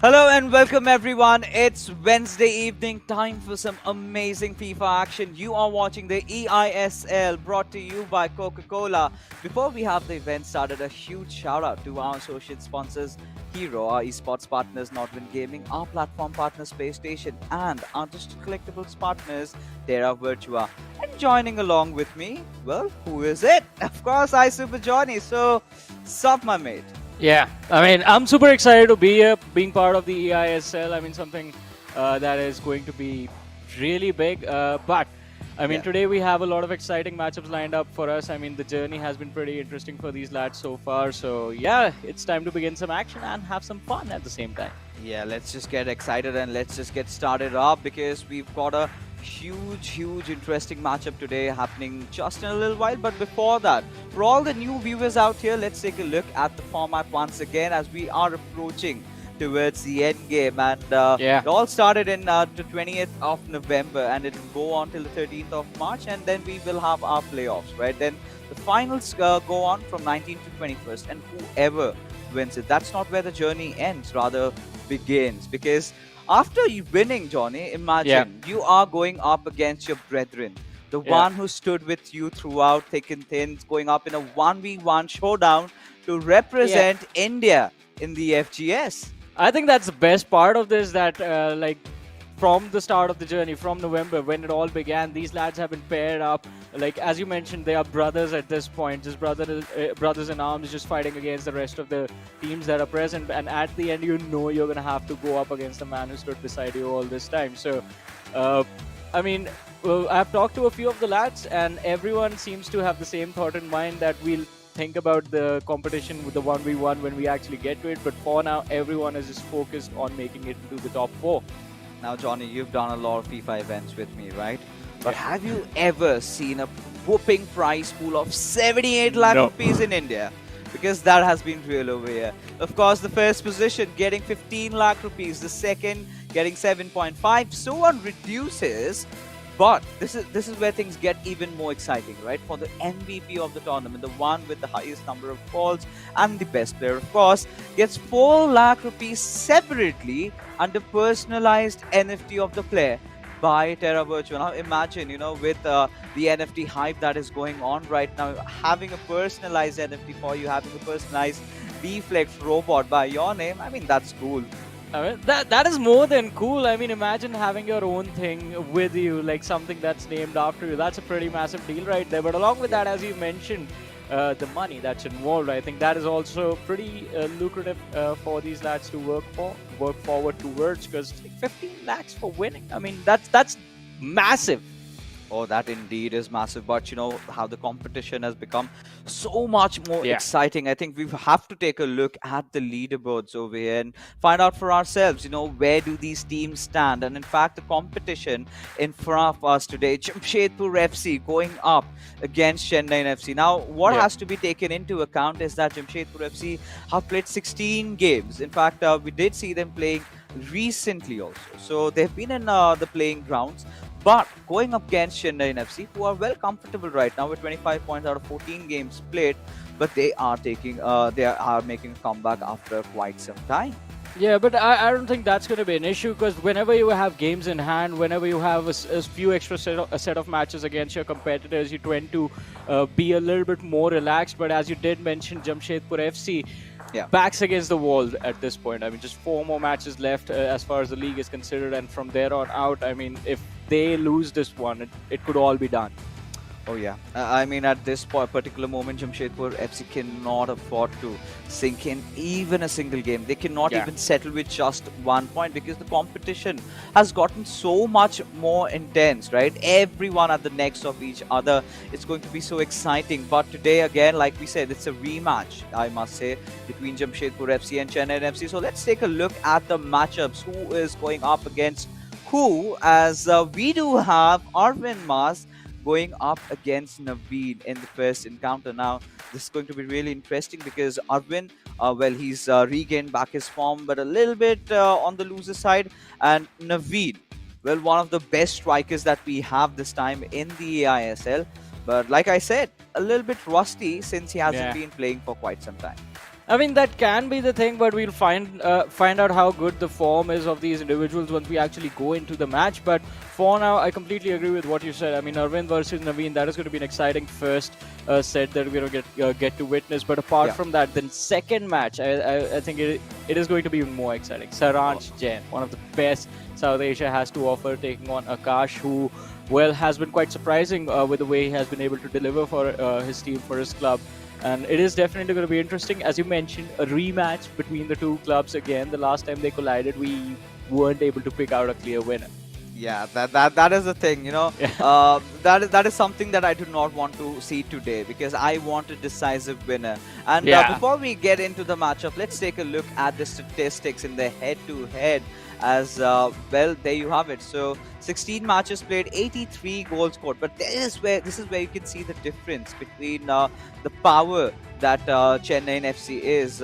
Hello and welcome everyone. It's Wednesday evening, time for some amazing FIFA action. You are watching the eISL brought to you by Coca-Cola. Before we have the event started, a huge shout out to our associate sponsors Hero, our esports partners Nordwind Gaming, our platform partner Space Station, and our digital collectibles partners Terra Virtua. And joining along with me, well, who is it? Of course, I Super Johnny. So, sup my mate. Yeah, I'm super excited to be here, being part of the eISL. Something that is going to be really big. Today we have a lot of exciting matchups lined up for us. The journey has been pretty interesting for these lads so far. So, yeah, it's time to begin some action and have some fun at the same time. Yeah, let's just get excited and let's just get started up because we've got a huge interesting matchup today happening just in a little while. But before that, for all the new viewers out here, let's take a look at the format once again as we are approaching towards the end game. And it all started in the 20th of November and it will go on till the 13th of March, and then we will have our playoffs, right? Then the finals go on from 19th to 21st, and whoever wins it, that's not where the journey ends, rather begins. Because after you winning, Johnny, imagine you are going up against your brethren, the one who stood with you throughout thick and thin, going up in a 1v1 showdown to represent India in the FGS. I think that's the best part of this, that from the start of the journey, from November, when it all began, these lads have been paired up. Like, as you mentioned, they are brothers at this point, just brothers in arms, just fighting against the rest of the teams that are present. And at the end, you're going to have to go up against the man who stood beside you all this time. So, I've talked to a few of the lads, and everyone seems to have the same thought in mind, that we'll think about the competition with the 1v1 when we actually get to it. But for now, everyone is just focused on making it into the top 4. Now, Johnny, you've done a lot of FIFA events with me, right? But have you ever seen a whooping prize pool of 78 lakh rupees in India? Because that has been real over here. Of course, the first position getting 15 lakh rupees, the second getting 7.5, so on reduces. But this is where things get even more exciting, right? For the MVP of the tournament, the one with the highest number of calls and the best player, of course, gets 4 lakh rupees separately under personalized NFT of the player by Terra Virtua. Now imagine, with the NFT hype that is going on right now, having a personalized NFT for you, having a personalized B-Flex robot by your name, that's cool. That is more than cool. Imagine having your own thing with you, like something that's named after you. That's a pretty massive deal right there. But along with that, as you mentioned, the money that's involved, I think that is also pretty lucrative for these lads to work forward towards, because 15 lakhs for winning, that's massive. Oh, that indeed is massive. But you know how the competition has become so much more exciting. I think we have to take a look at the leaderboards over here and find out for ourselves, where do these teams stand. And in fact, the competition in front of us today, Jamshedpur FC going up against Chennaiyin FC. Now, what has to be taken into account is that Jamshedpur FC have played 16 games. In fact, we did see them playing recently also. So they've been in the playing grounds. But going up against Chennaiyin FC, who are well comfortable right now with 25 points out of 14 games played, but they are making a comeback after quite some time. Yeah, but I don't think that's going to be an issue, because whenever you have games in hand, whenever you have a few extra set of matches against your competitors, you tend to be a little bit more relaxed. But as you did mention, Jamshedpur FC, backs against the wall at this point. Just 4 more matches left as far as the league is considered, and from there on out, if they lose this one, it could all be done. Oh yeah, at this particular moment, Jamshedpur FC cannot afford to sink in even a single game. They cannot even settle with just 1 point, because the competition has gotten so much more intense, right? Everyone at the necks of each other. It's going to be so exciting. But today, again, like we said, it's a rematch, I must say, between Jamshedpur FC and Chennaiyin FC. So let's take a look at the matchups. Who is going up against who? As we do have Arvind Mas going up against Naveen in the first encounter. Now, this is going to be really interesting because Arvind, he's regained back his form, but a little bit on the loser side. And Naveen, one of the best strikers that we have this time in the eISL. But like I said, a little bit rusty since he hasn't been playing for quite some time. I mean, that can be the thing, but we'll find out how good the form is of these individuals once we actually go into the match. But for now, I completely agree with what you said. I mean, Arvind versus Naveen, that is going to be an exciting first set that we're going to get to witness. But apart Yeah. from that, then second match, I think it is going to be even more exciting. Saransh Jain, one of the best South Asia has to offer, taking on Akash, who, well, has been quite surprising with the way he has been able to deliver for his team, for his club. And it is definitely going to be interesting. As you mentioned, a rematch between the two clubs again. The last time they collided, we weren't able to pick out a clear winner. Yeah, that is the thing, Yeah. that is something that I do not want to see today, because I want a decisive winner. And Yeah. before we get into the matchup, let's take a look at the statistics in the head-to-head. As well, there you have it. So 16 matches played, 83 goals scored. But this is where you can see the difference between the power that Chennaiyin FC is.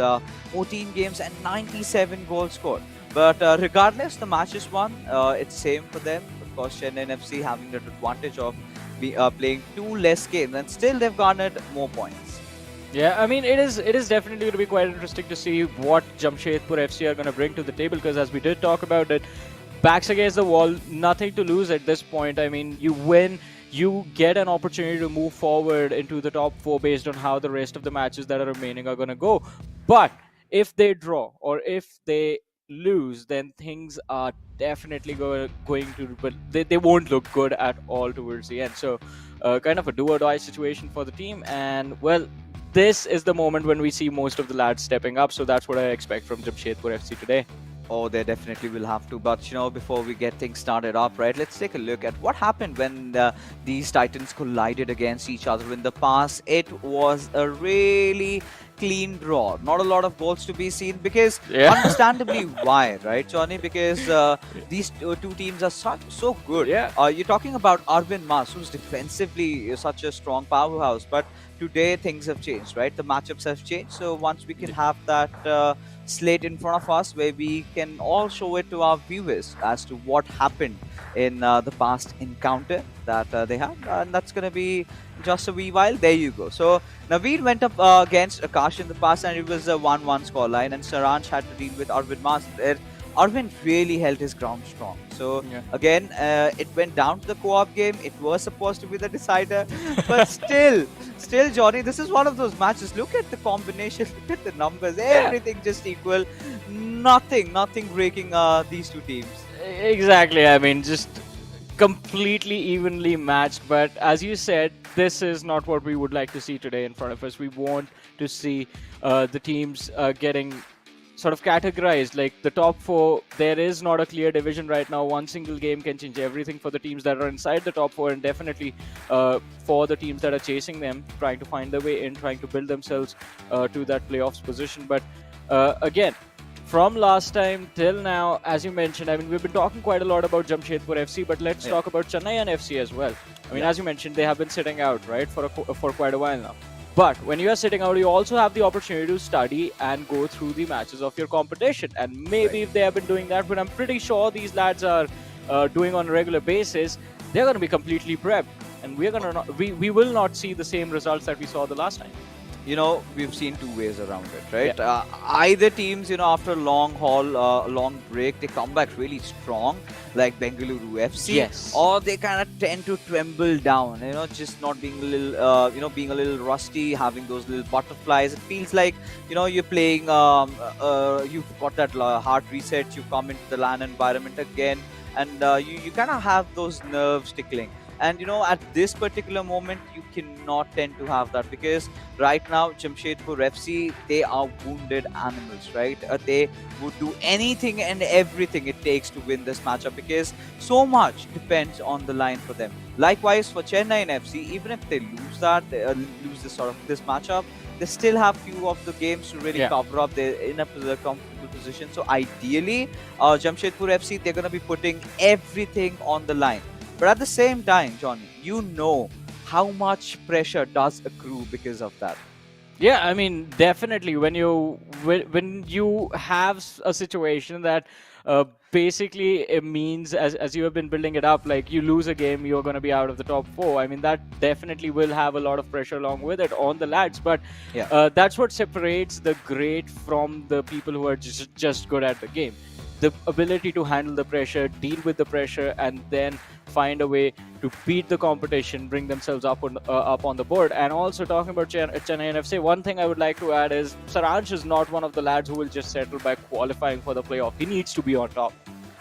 14 games and 97 goals scored. But regardless, the match is won. It's same for them. Of course, Chennaiyin FC having that advantage of playing 2 less games, and still they've garnered more points. Yeah, I mean, it is definitely going to be quite interesting to see what Jamshedpur FC are going to bring to the table, because as we did talk about it, backs against the wall, nothing to lose at this point. I mean, you win, you get an opportunity to move forward into the top 4 based on how the rest of the matches that are remaining are going to go. But if they draw or if they lose, then things are definitely going to, but they won't look good at all towards the end. So kind of a do or die situation for the team. And well, this is the moment when we see most of the lads stepping up. So that's what I expect from Jamshedpur FC today. Oh, they definitely will have to. But before we get things started up, right, let's take a look at what happened when these Titans collided against each other in the past. It was a really clean draw. Not a lot of goals to be seen, because Yeah. understandably why, right, Johnny? Because these two teams are so good. Yeah. You're talking about Arvind Mas, who's defensively such a strong powerhouse. But today things have changed, right? The matchups have changed. So once we can have that slate in front of us, where we can all show it to our viewers as to what happened in the past encounter that they had, and that's going to be just a wee while. There you go. So Naveen went up against Akash in the past, and it was a 1-1 scoreline, and Saransh had to deal with Arvind Mas there. Arvind really held his ground strong. So Yeah. again, it went down to the co-op game. It was supposed to be the decider, but still, Johnny, this is one of those matches. Look at the combination, look at the numbers, everything just equal. Nothing breaking these two teams. Exactly. I mean, just completely evenly matched. But as you said, this is not what we would like to see today in front of us. We want to see the teams getting sort of categorized. Like the top 4, there is not a clear division right now. One single game can change everything for the teams that are inside the top 4, and definitely for the teams that are chasing them, trying to find their way in, trying to build themselves to that playoffs position. But again, from last time till now, as you mentioned, I mean, we've been talking quite a lot about Jamshedpur FC, but let's talk about Chennaiyin FC as well. I mean, as you mentioned, they have been sitting out, right, for quite a while now. But when you are sitting out, you also have the opportunity to study and go through the matches of your competition. And maybe if they have been doing that, but I'm pretty sure these lads are doing on a regular basis, they're going to be completely prepped. And we're gonna not, we will not see the same results that we saw the last time. We've seen two ways around it, right? Either teams, after a long haul, a long break, they come back really strong, like Bengaluru FC, Yes. or they kind of tend to tremble down, just not being a little, being a little rusty, having those little butterflies. It feels like, you're playing, you've got that heart reset, you come into the LAN environment again, and you kind of have those nerves tickling. And at this particular moment, you cannot tend to have that, because right now, Jamshedpur FC, they are wounded animals, right? They would do anything and everything it takes to win this matchup, because so much depends on the line for them. Likewise, for Chennaiyin FC, even if they lose that, lose this matchup, they still have few of the games to really cover up. They're in a comfortable position. So ideally, Jamshedpur FC, they're going to be putting everything on the line. But at the same time, Johnny, how much pressure does accrue because of that. Yeah, I mean, definitely when you have a situation that basically it means, as you have been building it up, like you lose a game, you're going to be out of the top four. I mean, that definitely will have a lot of pressure along with it on the lads. But Yeah. that's what separates the great from the people who are just good at the game. The ability to handle the pressure, deal with the pressure, and then find a way to beat the competition, bring themselves up on the board. And also talking about Chennaiyin FC, one thing I would like to add is Saransh is not one of the lads who will just settle by qualifying for the playoff. He needs to be on top.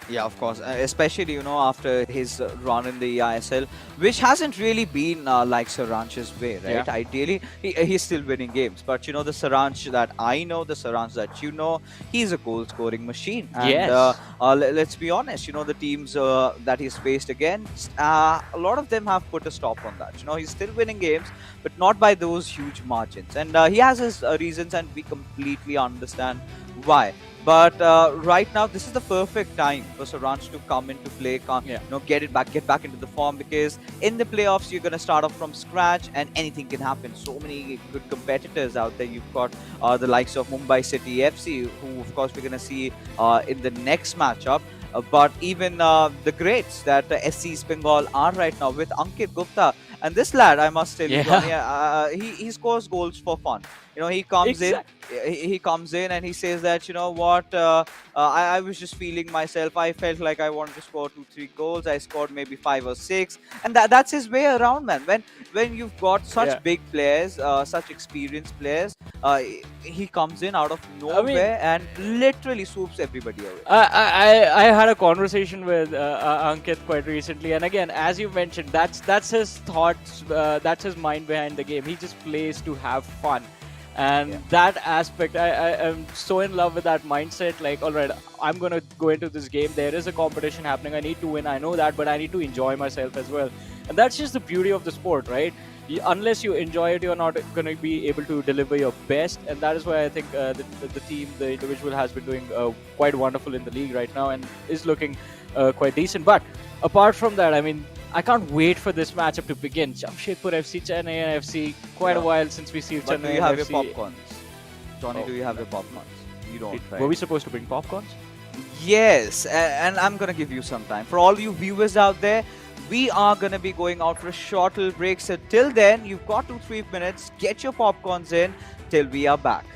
Yeah, of course. Especially, after his run in the eISL, which hasn't really been like Saranch's way, right? Yeah. Ideally, he's still winning games. But, the Saranch that I know, the Saranch that he's a goal-scoring machine. And Yes. let's be honest, the teams that he's faced against, a lot of them have put a stop on that. He's still winning games, but not by those huge margins. And he has his reasons, and we completely understand why. But right now, this is the perfect time for Saranch to come into play, get back into the form, because in the playoffs you're going to start off from scratch and anything can happen. So many good competitors out there. You've got the likes of Mumbai City FC, who of course we're going to see in the next matchup. But even the greats that SC East Bengal are right now with Ankit Gupta. And this lad, I must tell you, Johnny, he scores goals for fun. He comes in, he comes in and he says that, what, I was just feeling myself. I felt like I wanted to score 2-3 goals. I scored maybe 5 or 6. And that's his way around, man. When you've got such big players, such experienced players, he comes in out of nowhere and literally swoops everybody away. I had a conversation with Ankit quite recently, and again, as you mentioned, that's his thoughts, that's his mind behind the game. He just plays to have fun. And that aspect, I am so in love with that mindset. Like, all right, I'm going to go into this game. There is a competition happening. I need to win. I know that, but I need to enjoy myself as well. And that's just the beauty of the sport, right? Unless you enjoy it, you're not going to be able to deliver your best. And that is why I think the team, the individual, has been doing quite wonderful in the league right now and is looking quite decent. But apart from that, I mean, I can't wait for this matchup to begin. Jamshedpur FC, Chennaiyin FC. Quite a while since we see Chennaiyin FC. Do you have your popcorns? Johnny, do you have your popcorns? You don't, right? Were we supposed to bring popcorns? Yes, and I'm going to give you some time. For all you viewers out there, we are going to be going out for a short little break. So till then, you've got 2-3 minutes. Get your popcorns in till we are back.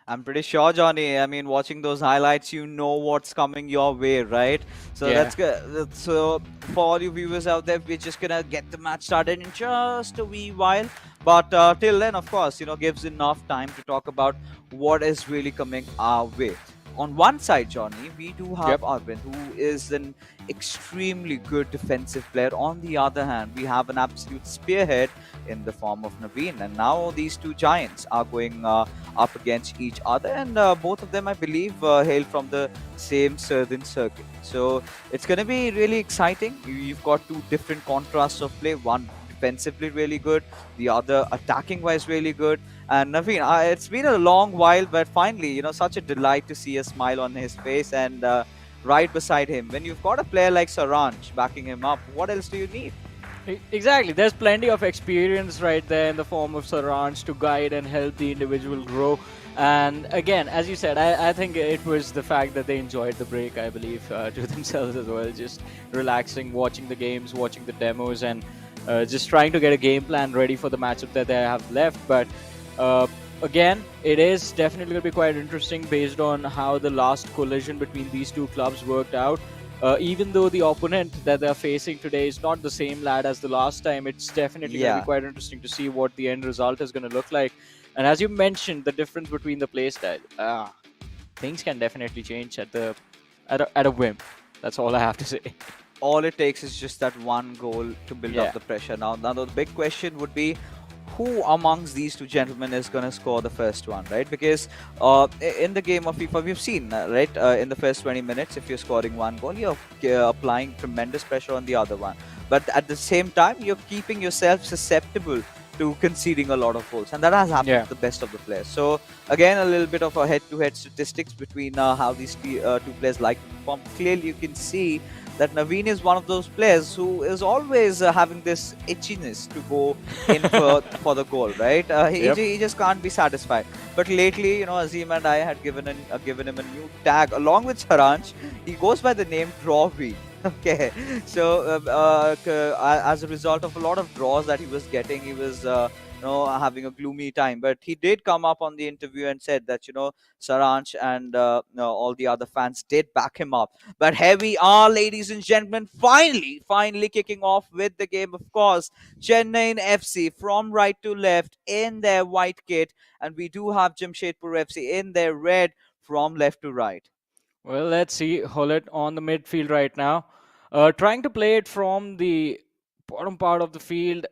I'm pretty sure, Johnny. I mean, watching those highlights, you know what's coming your way, right? So Yeah. that's good. So for all you viewers out there, we're just gonna get the match started in just a wee while. But till then, of course, gives enough time to talk about what is really coming our way. On one side, Johnny, we do have Yep. Arvind, who is an extremely good defensive player. On the other hand, we have an absolute spearhead in the form of Naveen, and now these two giants are going up against each other, and both of them, I believe, hail from the same southern circuit. So it's going to be really exciting. You've got two different contrasts of play. One defensively really good, the other attacking wise really good. And Naveen, it's been a long while, but finally, such a delight to see a smile on his face. And right beside him, when you've got a player like Saranj backing him up, what else do you need? Exactly. There's plenty of experience right there in the form of Saranj to guide and help the individual grow. And again, as you said, I think it was the fact that they enjoyed the break, I believe, to themselves as well. Just relaxing, watching the games, watching the demos, and just trying to get a game plan ready for the matchup that they have left. But uh, again, it is definitely going to be quite interesting based on how the last collision between these two clubs worked out. Even though the opponent that they're facing today is not the same lad as the last time, it's definitely going to be Yeah. quite interesting to see what the end result is going to look like. And as you mentioned, the difference between the play style, things can definitely change at a whim. That's all I have to say. All it takes is just that one goal to build up Yeah. the pressure. Now the big question would be, who amongst these two gentlemen is going to score the first one, right? Because in the game of FIFA, we've seen, right, in the first 20 minutes, if you're scoring one goal, you're applying tremendous pressure on the other one. But at the same time, you're keeping yourself susceptible to conceding a lot of goals. And that has happened Yeah. to the best of the players. So, again, a little bit of a head-to-head statistics between how these two players like to perform. Clearly, you can see that Naveen is one of those players who is always having this itchiness to go in for the goal, right? Yep. He just can't be satisfied. But lately, Azim and I had given him a new tag along with Saranch. He goes by the name Drawby. Okay, so as a result of a lot of draws that he was getting, he was having a gloomy time. But he did come up on the interview and said that Saranch and all the other fans did back him up. But here we are, ladies and gentlemen, finally kicking off with the game, of course. Chennaiyin FC from right to left in their white kit, and we do have Jamshedpur FC in their red from left to right. Well, let's see. Hullet on the midfield right now. Trying to play it from the bottom part of the field.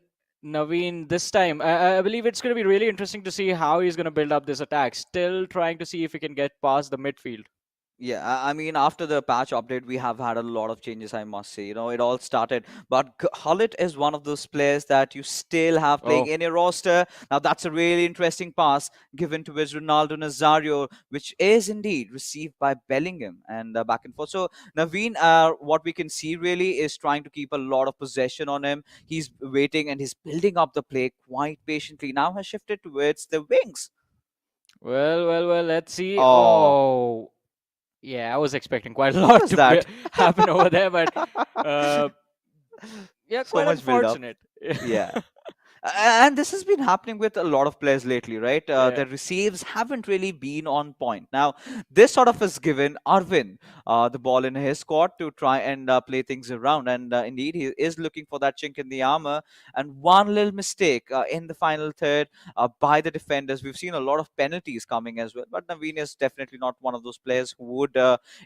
Naveen, this time, I believe it's going to be really interesting to see how he's going to build up this attack. Still trying to see if he can get past the midfield. Yeah, I mean, after the patch update, we have had a lot of changes, I must say. It all started. But Hullet is one of those players that you still have playing Oh, in your roster. Now, that's a really interesting pass given towards Ronaldo Nazario, which is indeed received by Bellingham and back and forth. So, Naveen, what we can see really is trying to keep a lot of possession on him. He's waiting and he's building up the play quite patiently. Now has shifted towards the wings. well, let's see. Oh, Oh, yeah, I was expecting quite a what lot was to that? happen over there, but uh, yeah, So quite much build up. unfortunate. Yeah. And this has been happening with a lot of players lately, right? Yeah. Their receives haven't really been on point. Now, this sort of has given Arvin the ball in his court to try and play things around. And indeed, he is looking for that chink in the armor. And one little mistake in the final third by the defenders. We've seen a lot of penalties coming as well. But Naveen is definitely not one of those players who would,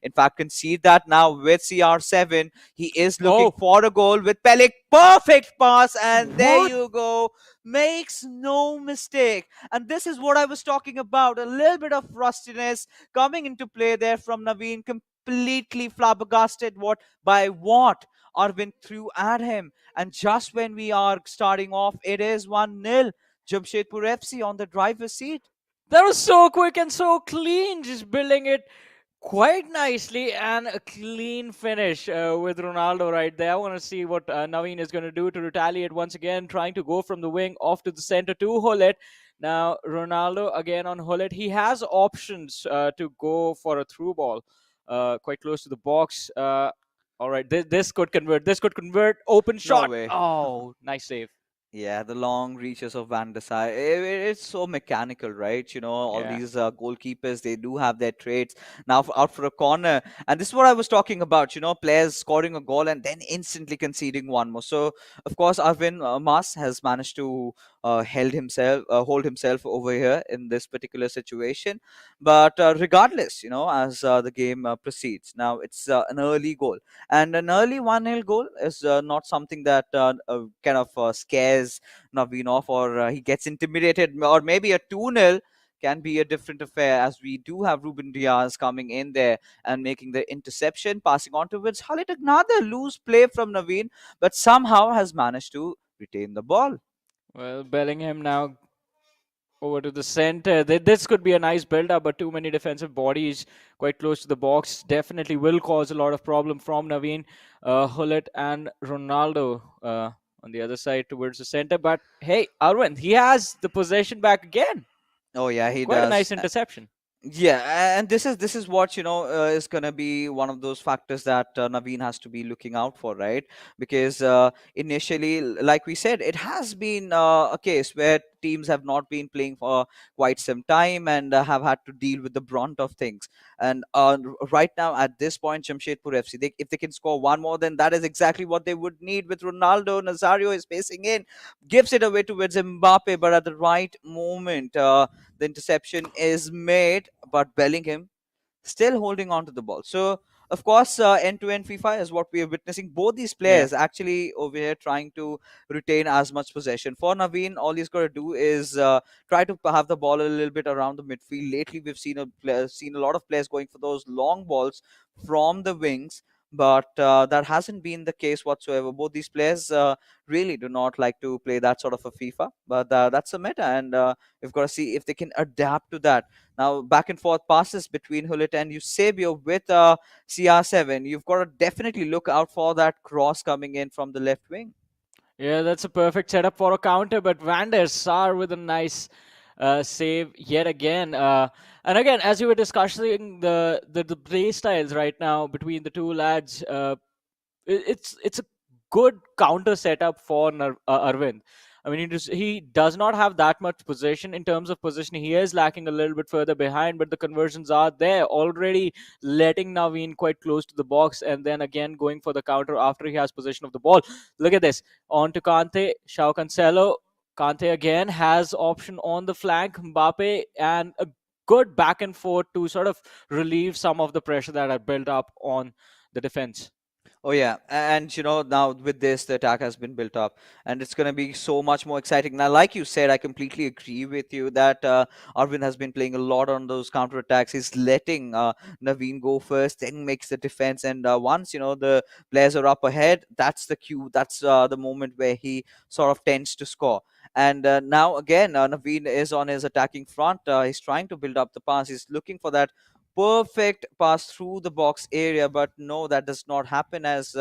in fact, concede that. Now, with CR7, he is looking Oh, for a goal with Pelik. Perfect pass. And there what? you go, makes no mistake. And this is what I was talking about, a little bit of rustiness coming into play there from Naveen, completely flabbergasted what Arvind threw at him. And just when we are starting off, it is 1-0. Jamshedpur FC on the driver's seat. That was so quick and so clean, just building it quite nicely and a clean finish with Ronaldo right there. I want to see what Naveen is going to do to retaliate once again, trying to go from the wing off to the center to Hullet. Now, Ronaldo again on Hullet. He has options to go for a through ball quite close to the box. All right, this could convert. This could convert. Open No shot. way. Oh, nice save. Yeah, the long reaches of Van der Sar. It's so mechanical, right? All Yeah. these goalkeepers, they do have their traits. Now out for a corner. And this is what I was talking about, players scoring a goal and then instantly conceding one more. So, of course, Arvin Mas has managed to hold himself over here in this particular situation. But regardless, as the game proceeds, now it's an early goal. And an early 1-0 goal is not something that kind of scares Naveen off, or he gets intimidated, or maybe a 2-0 can be a different affair, as we do have Ruben Diaz coming in there and making the interception, passing on towards Khalid. Another loose play from Naveen, but somehow has managed to retain the ball. Well, Bellingham now over to the center. This could be a nice build-up, but too many defensive bodies quite close to the box definitely will cause a lot of problem from Naveen, Hullet, and Ronaldo on the other side towards the center. But hey, Arvind, he has the possession back again. Oh yeah, he Quite a does. nice interception. Yeah, and this is what is gonna be one of those factors that Naveen has to be looking out for, right? Because initially, like we said, it has been a case where teams have not been playing for quite some time and have had to deal with the brunt of things. And right now, at this point, Jamshedpur FC, if they can score one more, then that is exactly what they would need. With Ronaldo Nazario is pacing in, gives it away towards Mbappe, but at the right moment. The interception is made, but Bellingham still holding on to the ball. So, of course, end-to-end FIFA is what we are witnessing. Both these Yeah. players actually over here trying to retain as much possession. For Naveen, all he's got to do is try to have the ball a little bit around the midfield. Lately, we've seen a lot of players going for those long balls from the wings. But that hasn't been the case whatsoever. Both these players really do not like to play that sort of a FIFA, but that's a meta, and we've got to see if they can adapt to that. Now, back and forth passes between Hullet and Eusebio with CR7. You've got to definitely look out for that cross coming in from the left wing. Yeah, that's a perfect setup for a counter, but Van der Sar with a nice save yet again. And again, as you were discussing the play styles right now between the two lads, it's a good counter setup for Arvind. I mean, he does not have that much possession in terms of position. He is lacking a little bit further behind, but the conversions are there already, letting Naveen quite close to the box, and then again going for the counter after he has possession of the ball. Look at this. On to Kante, Shao Cancelo. Kante again has option on the flank, Mbappe, and a good back and forth to sort of relieve some of the pressure that had built up on the defense. Oh yeah, and now with this, the attack has been built up, and it's going to be so much more exciting. Now, like you said, I completely agree with you that Arvind has been playing a lot on those counter attacks. He's letting Naveen go first, then makes the defense, and once the players are up ahead, that's the cue. That's the moment where he sort of tends to score. And now again, Naveen is on his attacking front. He's trying to build up the pass. He's looking for that perfect pass through the box area, but no, that does not happen, as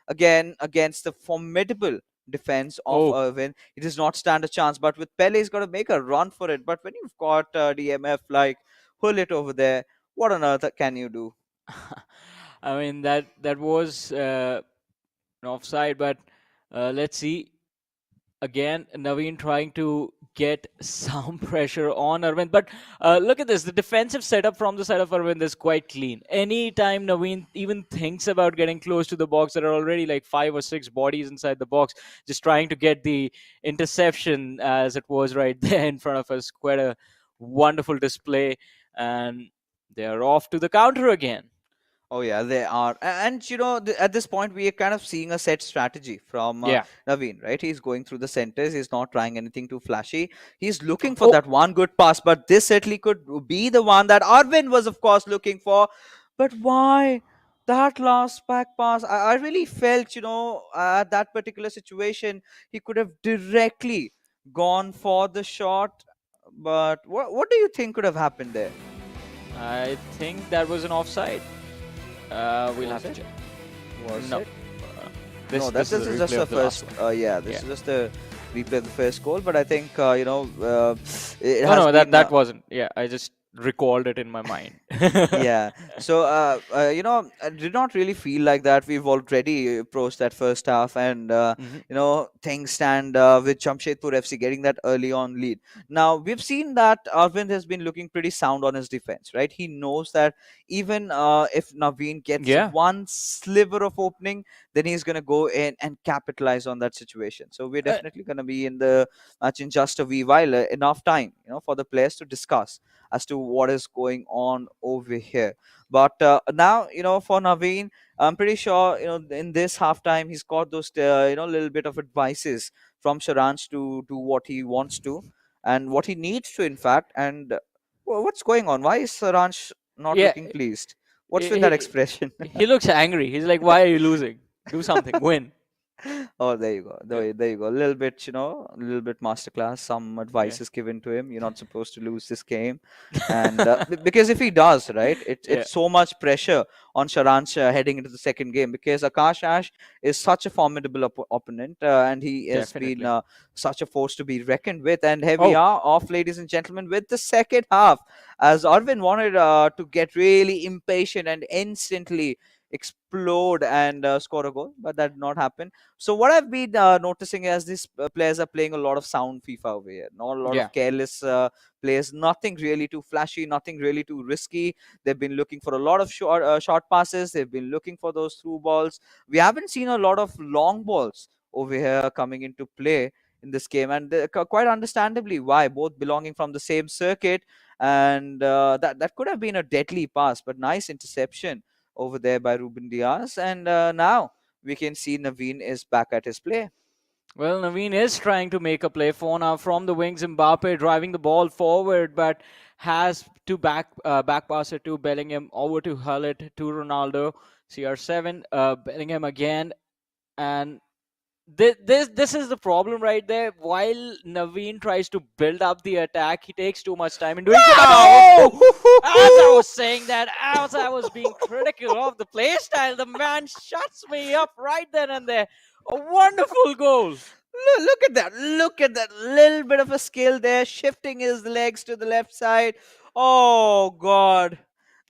again against the formidable defense of Oh, Irvin, he does not stand a chance. But with Pele, he's got to make a run for it. But when you've got DMF like Hullet over there, what on earth can you do? I mean that was an offside, but let's see. Again, Naveen trying to get some pressure on Arvind. But look at this. The defensive setup from the side of Arvind is quite clean. Anytime Naveen even thinks about getting close to the box, there are already like 5 or 6 bodies inside the box, just trying to get the interception as it was right there in front of us. Quite a wonderful display. And they are off to the counter again. Oh yeah, they are, and at this point we are kind of seeing a set strategy from Yeah. Naveen, right? He's going through the centers. He's not trying anything too flashy. He's looking for Oh, that one good pass, but this certainly could be the one that Arvind was, of course, looking for. But why that last back pass? I really felt, at that particular situation, he could have directly gone for the shot. But what do you think could have happened there? I think that was an offside. We'll have Was to it? check. Was No, it? this No, this this is a is just replay the of the last first. one. Yeah, Yeah. this is just a replay of the first goal. But I think it Oh has no, that been. that wasn't. Yeah, I just recalled it in my mind. Yeah. So, I did not really feel like that. We've already approached that first half, and Mhm. things stand with Jamshedpur FC getting that early on lead. Now we've seen that Arvind has been looking pretty sound on his defense, right? He knows that even if Naveen gets Yeah. one sliver of opening, then he's gonna go in and capitalize on that situation. So we're Uh, definitely gonna be in the match in just a wee while, enough time, for the players to discuss as to what is going on over here. But now, for Naveen, I'm pretty sure, in this halftime, he's got those, little bit of advices from Sharansh to do what he wants to and what he needs to, in fact. And what's going on? Why is Sharansh not yeah. looking pleased? What's with that He, expression? he looks angry. He's like, "Why are you losing? Do something. Win." Oh, there you go. Yeah. There you go. A little bit, a little bit masterclass. Some Yeah. advice is given to him. You're not supposed to lose this game, and because if he does, right, Yeah. it's so much pressure on Sharansh heading into the second game because Akash Ash is such a formidable opponent, and he has been Definitely. such a force to be reckoned with. And here we Oh, are off, ladies and gentlemen, with the second half, as Arvin wanted to get really impatient and instantly explode and score a goal, but that did not happen. So what I've been noticing is these players are playing a lot of sound FIFA over here, not a lot yeah. of careless plays, nothing really too flashy, nothing really too risky. They've been looking for a lot of short passes. They've been looking for those through balls. We haven't seen a lot of long balls over here coming into play in this game, and quite understandably why, both belonging from the same circuit, and that could have been a deadly pass, but nice interception over there by Ruben Diaz, and now we can see Naveen is back at his play. Well, Naveen is trying to make a play for now from the wings. Mbappe driving the ball forward, but has to back pass it to Bellingham over to Hullet to Ronaldo. CR7, Bellingham again, and this is the problem right there. While Naveen tries to build up the attack, he takes too much time in doing so. But Wow! as I was saying that, as I was being critical of the play style, the man shuts me up right then and there. A wonderful goal. Look at that. Look at that little bit of a skill there, shifting his legs to the left side. Oh, God.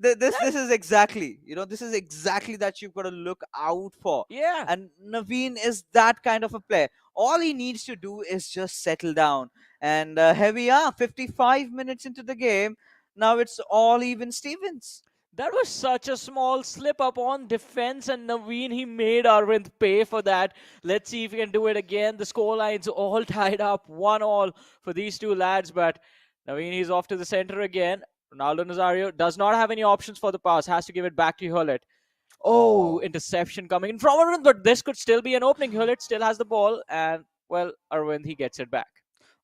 This is exactly, this is exactly that you've got to look out for. Yeah, And Naveen is that kind of a player. All he needs to do is just settle down. And here we are, 55 minutes into the game. Now it's all even Stevens. that was such a small slip up on defense, and Naveen, he made Arvind pay for that. Let's see if he can do it again. The score line's all tied up, 1-1 for these two lads, but Naveen, he's off to the center again. Ronaldo Nazario does not have any options for the pass, has to give it back to Hullet. Oh, Oh. interception coming in from Arvind, but this could still be an opening. Hullet still has the ball, and well, Arvind, he gets it back.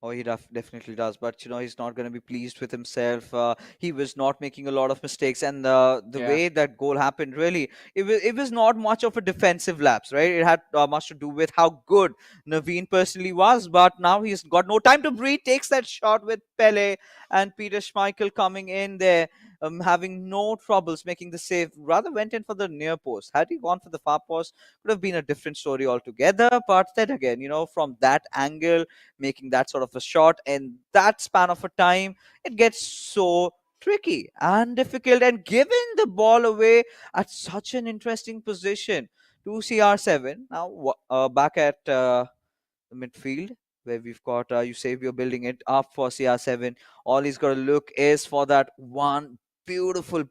Oh, he definitely does. But he's not going to be pleased with himself. He was not making a lot of mistakes, and the Yeah. way that goal happened, really, it was not much of a defensive lapse, right? It had much to do with how good Naveen personally was. But now he's got no time to breathe. Takes that shot with Pele and Peter Schmeichel coming in there, having no troubles making the save. Rather went in for the near post. Had he gone for the far post, could have been a different story altogether. But then again, from that angle, making that sort of a shot in that span of a time, it gets so tricky and difficult. And giving the ball away at such an interesting position to CR7. Now, back at the midfield, where we've got you say we're building it up for CR7. All he's got to look is for that one beautiful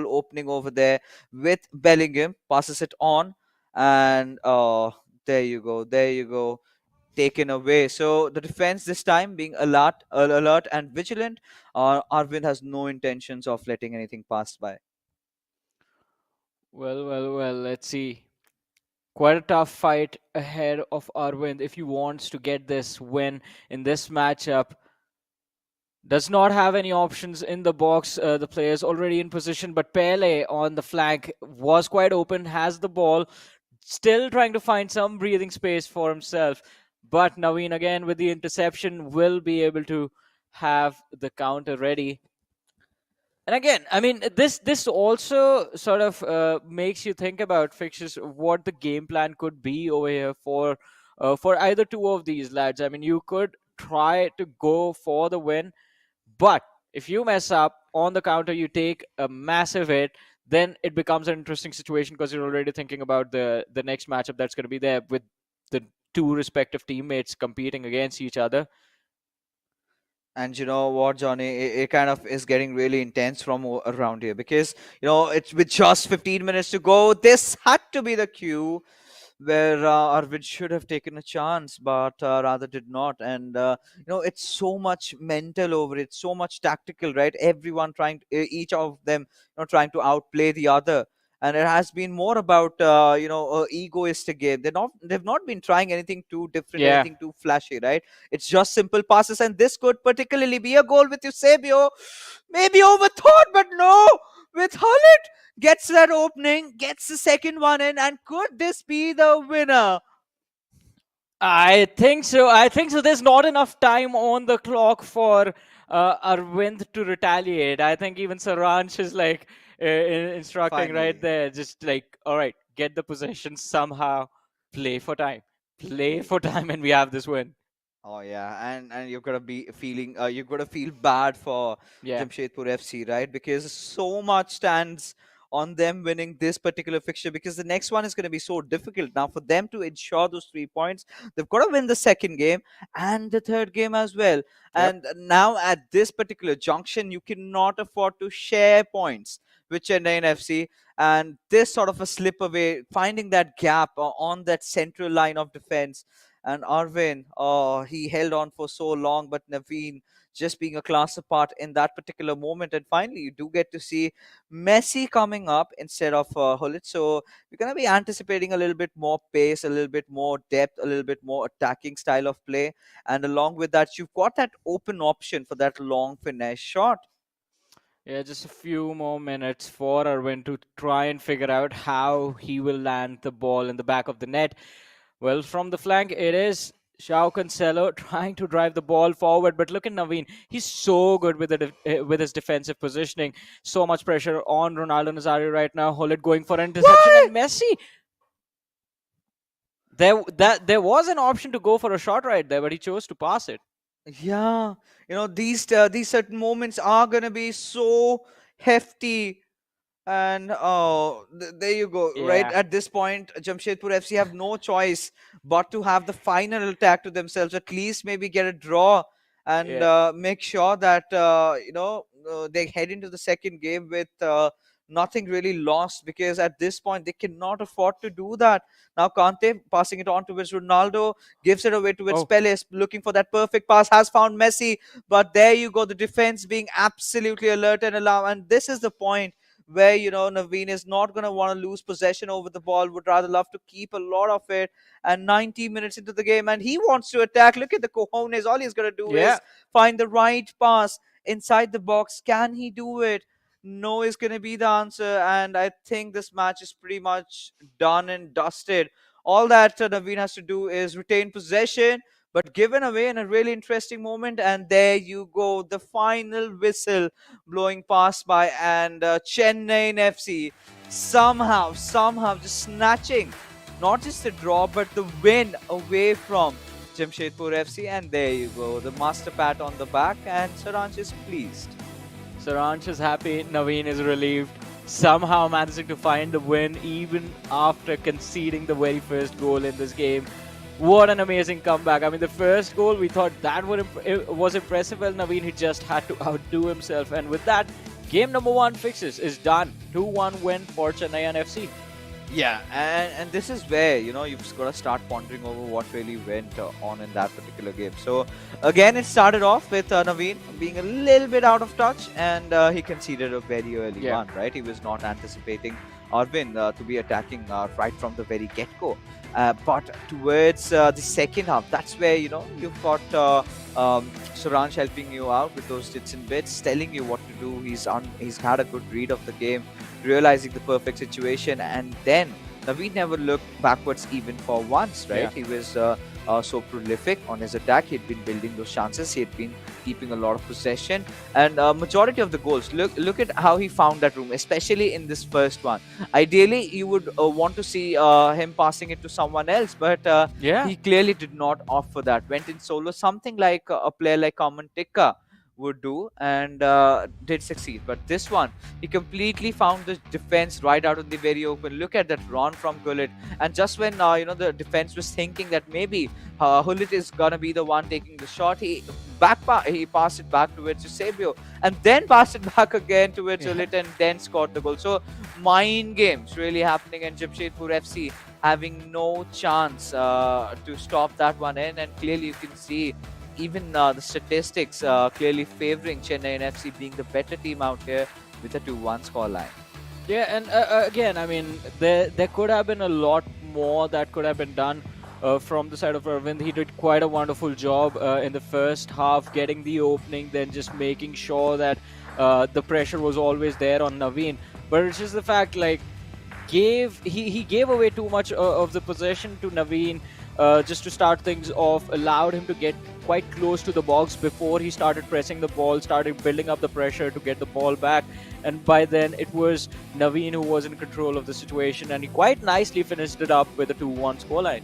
opening over there with Bellingham. Passes it on, and there you go, taken away. So the defense this time being alert and vigilant. Arvind has no intentions of letting anything pass by. Well, let's see. Quite a tough fight ahead of Arvind if he wants to get this win in this matchup. Does not have any options in the box. The players already in position, but Pele on the flank was quite open, has the ball, still trying to find some breathing space for himself. But Naveen again with the interception will be able to have the counter ready. And again, I mean, this also sort of makes you think about fixtures, what the game plan could be over here for either two of these lads. I mean, you could try to go for the win, but if you mess up, on the counter, you take a massive hit, then it becomes an interesting situation because you're already thinking about the next matchup that's going to be there with the two respective teammates competing against each other. And you know what, Johnny? It kind of is getting really intense from around here because it's with just 15 minutes to go. This had to be the cue where Arvid should have taken a chance, but rather did not. And it's so much mental over it, so much tactical, right? Everyone trying, each of them, trying to outplay the other. And it has been more about egoistic game. They've not been trying anything too different, Yeah. anything too flashy, right? It's just simple passes, and this could particularly be a goal with Eusebio. Maybe overthought, but no, with Hullet gets that opening, gets the second one in, and could this be the winner? I think so. I think so. There's not enough time on the clock for Arvind to retaliate. I think even Saransh is like instructing right Finally. there, just like, all right, get the possession somehow, play for time, and we have this win. Oh yeah, and you've got to be feeling, you've got to feel bad for Yeah. Jamshedpur FC, right? Because so much stands on them winning this particular fixture. Because the next one is going to be so difficult now for them to ensure those 3 points. They've got to win the second game and the third game as well. Yep. And now at this particular junction, you cannot afford to share points with Chennaiyin FC. And this sort of a slip away, finding that gap on that central line of defense. And Arvin, oh, he held on for so long, but Naveen just being a class apart in that particular moment. And finally, you do get to see Messi coming up instead of Hullet. So we're going to be anticipating a little bit more pace, a little bit more depth, a little bit more attacking style of play. And along with that, you've got that open option for that long finesse shot. Yeah, just a few more minutes for Arvind to try and figure out how he will land the ball in the back of the net. Well, from the flank, it is Xiao Cancelo trying to drive the ball forward. But look at Naveen. He's so good with with his defensive positioning. So much pressure on Ronaldo Nazario right now. Hullet going for an interception. What? And Messi, there was an option to go for a shot right there, but he chose to pass it. Yeah, these certain moments are gonna be so hefty. And oh, there you go. Right Yeah. at this point, Jamshedpur FC have no choice but to have the final attack to themselves. At least maybe get a draw and Yeah. make sure that they head into the second game with nothing really lost. Because at this point, they cannot afford to do that. Now, Kante passing it on towards Ronaldo, gives it away towards Oh, Peles, looking for that perfect pass. Has found Messi, but there you go. The defense being absolutely alert and alarm. And this is the point where Naveen is not going to want to lose possession over the ball, would rather love to keep a lot of it. And 90 minutes into the game, and he wants to attack. Look at the cojones. All he's going to do yeah. is find the right pass inside the box. Can he do it? No is going to be the answer. And I think this match is pretty much done and dusted. All that Naveen has to do is retain possession, but given away in a really interesting moment. And there you go, the final whistle blowing past by, and Chennai FC somehow just snatching not just the draw but the win away from Jamshedpur FC. And there you go, the master pat on the back, and Saransh is pleased. Saransh is happy. Naveen is relieved. Somehow managing to find the win even after conceding the very first goal in this game. What an amazing comeback. I mean, the first goal, we thought that it was impressive. Well, Naveen, he just had to outdo himself. And with that, game number 1 fixes is done. 2-1 win for Chennaiyin FC. Yeah, and this is where you've got to start pondering over what really went on in that particular game. So again, it started off with Naveen being a little bit out of touch, and he conceded a very early one. Right, he was not anticipating Arvin to be attacking right from the very get-go. But towards the second half, that's where you've got Suranj helping you out with those bits and bits, telling you what to do. He's had a good read of the game, realizing the perfect situation, and then Naveen never looked backwards even for once, right? Yeah. He was so prolific on his attack. He'd been building those chances. He had been keeping a lot of possession, and majority of the goals. Look at how he found that room, especially in this first one. Ideally, you would want to see him passing it to someone else, but Yeah. he clearly did not opt for that. Went in solo. Something like a player like Kaman Tikka would do, and did succeed. But this one, he completely found the defense right out in the very open. Look at that run from Gullit, and just when the defense was thinking that maybe Hullit is gonna be the one taking the shot, he passed it back towards Eusebio, and then passed it back again towards Yeah. Hullit, and then scored the goal. So mind games really happening, and Jamshedpur FC having no chance to stop that one in. And clearly you can see even the statistics clearly favoring Chennaiyin FC being the better team out here with a 2-1 scoreline. Yeah, and again, I mean, there could have been a lot more that could have been done from the side of Arvind. He did quite a wonderful job in the first half, getting the opening, then just making sure that the pressure was always there on Naveen. But it's just the fact, like, he gave away too much of the possession to Naveen just to start things off, allowed him to get quite close to the box before he started pressing the ball, started building up the pressure to get the ball back. And by then, it was Naveen who was in control of the situation, and he quite nicely finished it up with a 2-1 scoreline.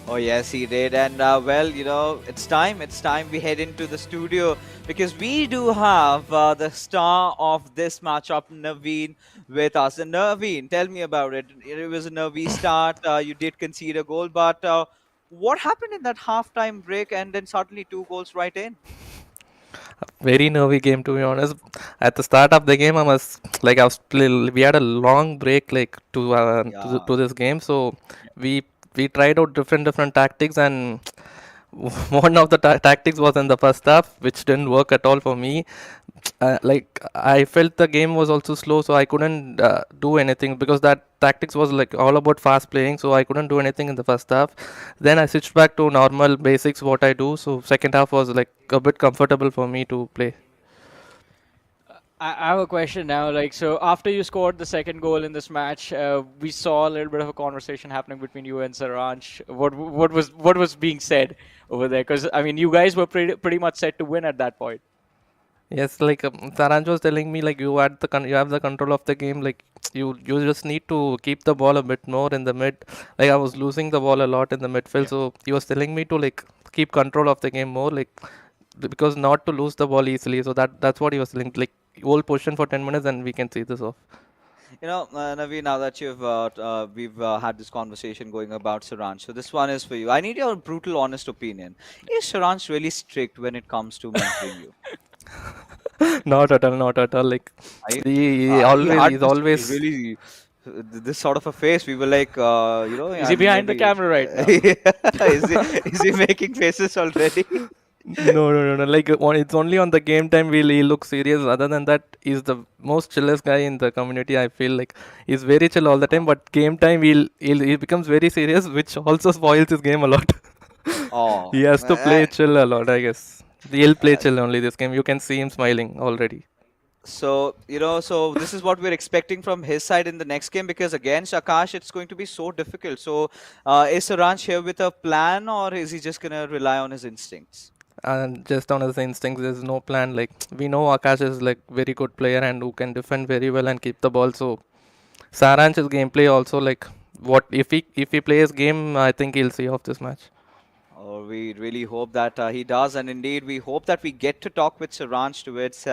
Oh yes, he did, and well, it's time. It's time we head into the studio because we do have the star of this matchup, Naveen, with us. And Naveen, tell me about it. It was a nervy start. You did concede a goal, but what happened in that halftime break, and then suddenly two goals right in? Very nervy game, to be honest. At the start of the game, we had a long break like Yeah. to this game, so we we tried out different tactics, and one of the tactics was in the first half, which didn't work at all for me. Like I felt the game was also slow, so I couldn't do anything because that tactics was like all about fast playing, so I couldn't do anything in the first half. Then I switched back to normal basics what I do, so second half was like a bit comfortable for me to play. I have a question now. Like, so after you scored the second goal in this match, we saw a little bit of a conversation happening between you and Saransh. What was being said over there? Because I mean, you guys were pretty much set to win at that point. Yes, like Saranj was telling me, like you have the control of the game. Like you just need to keep the ball a bit more in the mid. Like I was losing the ball a lot in the midfield, Yeah. so he was telling me to like keep control of the game more, like because not to lose the ball easily. So that's what he was telling. Like hold position for 10 minutes, and we can see this off. Naveen, now that we've had this conversation going about Saransh, so this one is for you. I need your brutal, honest opinion. Is Saransh really strict when it comes to mentoring you? Not at all, not at all. Like I, he he always, had he's this always. really this sort of a face. We were like, Is he and behind the maybe camera right now? is he making faces already? No, no, no, no. Like it's only on the game time will he look serious. Other than that, he's the most chillest guy in the community. I feel like he's very chill all the time. But game time, he becomes very serious, which also spoils his game a lot. Oh, He has to play chill a lot, I guess. He'll play chill only this game. You can see him smiling already. so this is what we're expecting from his side in the next game because against Akash, it's going to be so difficult. So, is Saransh here with a plan, or is he just gonna rely on his instincts? And just on his instincts, there's no plan. Like we know Akash is like very good player and who can defend very well and keep the ball. So Saranch's gameplay also like what if he plays game, I think he'll see off this match. Oh, we really hope that he does, and indeed, we hope that we get to talk with Saransh towards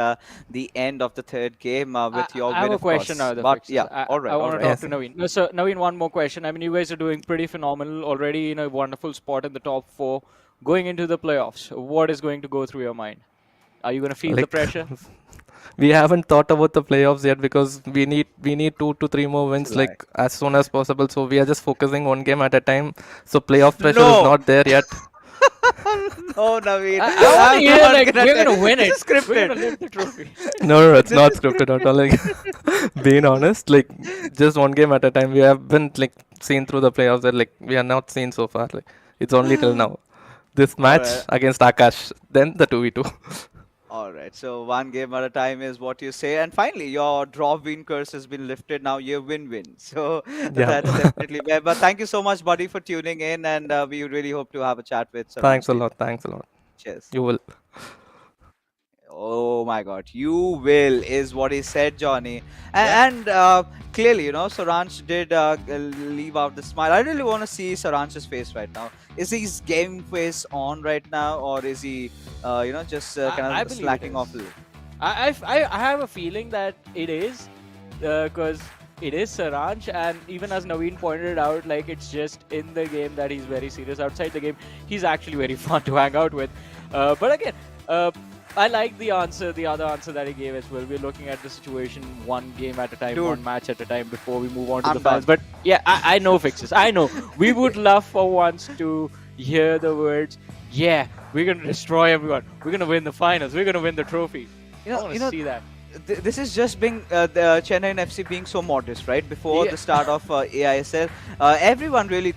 the end of the third game I, with your I have win, a of question course. now, the But fixes. yeah, all I right, all want to right. talk Yes. to Naveen. No, so Naveen, one more question. I mean, you guys are doing pretty phenomenal already in a wonderful spot in the top four. Going into the playoffs, what is going to go through your mind? Are you going to feel the Like pressure? we haven't thought about the playoffs yet because we need 2 to 3 more It's a wins lie. like as soon as possible. So we are just focusing one game at a time. So playoff pressure is No, not there yet. no, Naveen, I want to I'm hear, not like, gonna we're tell. going to win This it. is We're going to scripted. lift the trophy. No, no, it's This not is scripted at all. Like being honest, like just one game at a time. We haven't like seen through the playoffs that like we are not seen so far. Like it's only till now. This all match right. against Akash, then the 2v2. All right, so one game at a time is what you say. And finally, your draw win curse has been lifted. Now you win-win. So Yeah. that's definitely bad. But thank you so much, buddy, for tuning in. And we really hope to have a chat with Saransh Thanks a later. lot. Thanks a lot. Cheers. You will. Oh my God, you will is what he said, Johnny. Yeah. And clearly, Saransh did leave out the smile. I really want to see Saransh's face right now. Is his game face on right now, or is he, just I kind of believe it slacking is. off a little? I have a feeling that it is, because it is Saransh, and even as Naveen pointed out, like, it's just in the game that he's very serious. Outside the game, he's actually very fun to hang out with. But again, uh, I like the other answer that he gave as well. We're looking at the situation one game at a time, Dude, one match at a time before we move on to the I'm fans. done. But yeah, I know fixes. I know. We would love for once to hear the words, yeah, we're going to destroy everyone. We're going to win the finals. We're going to win the trophy. You I know, want you to know, see that. this is just being the Chennaiyin FC being so modest, right? Before Yeah. the start of eISL, everyone really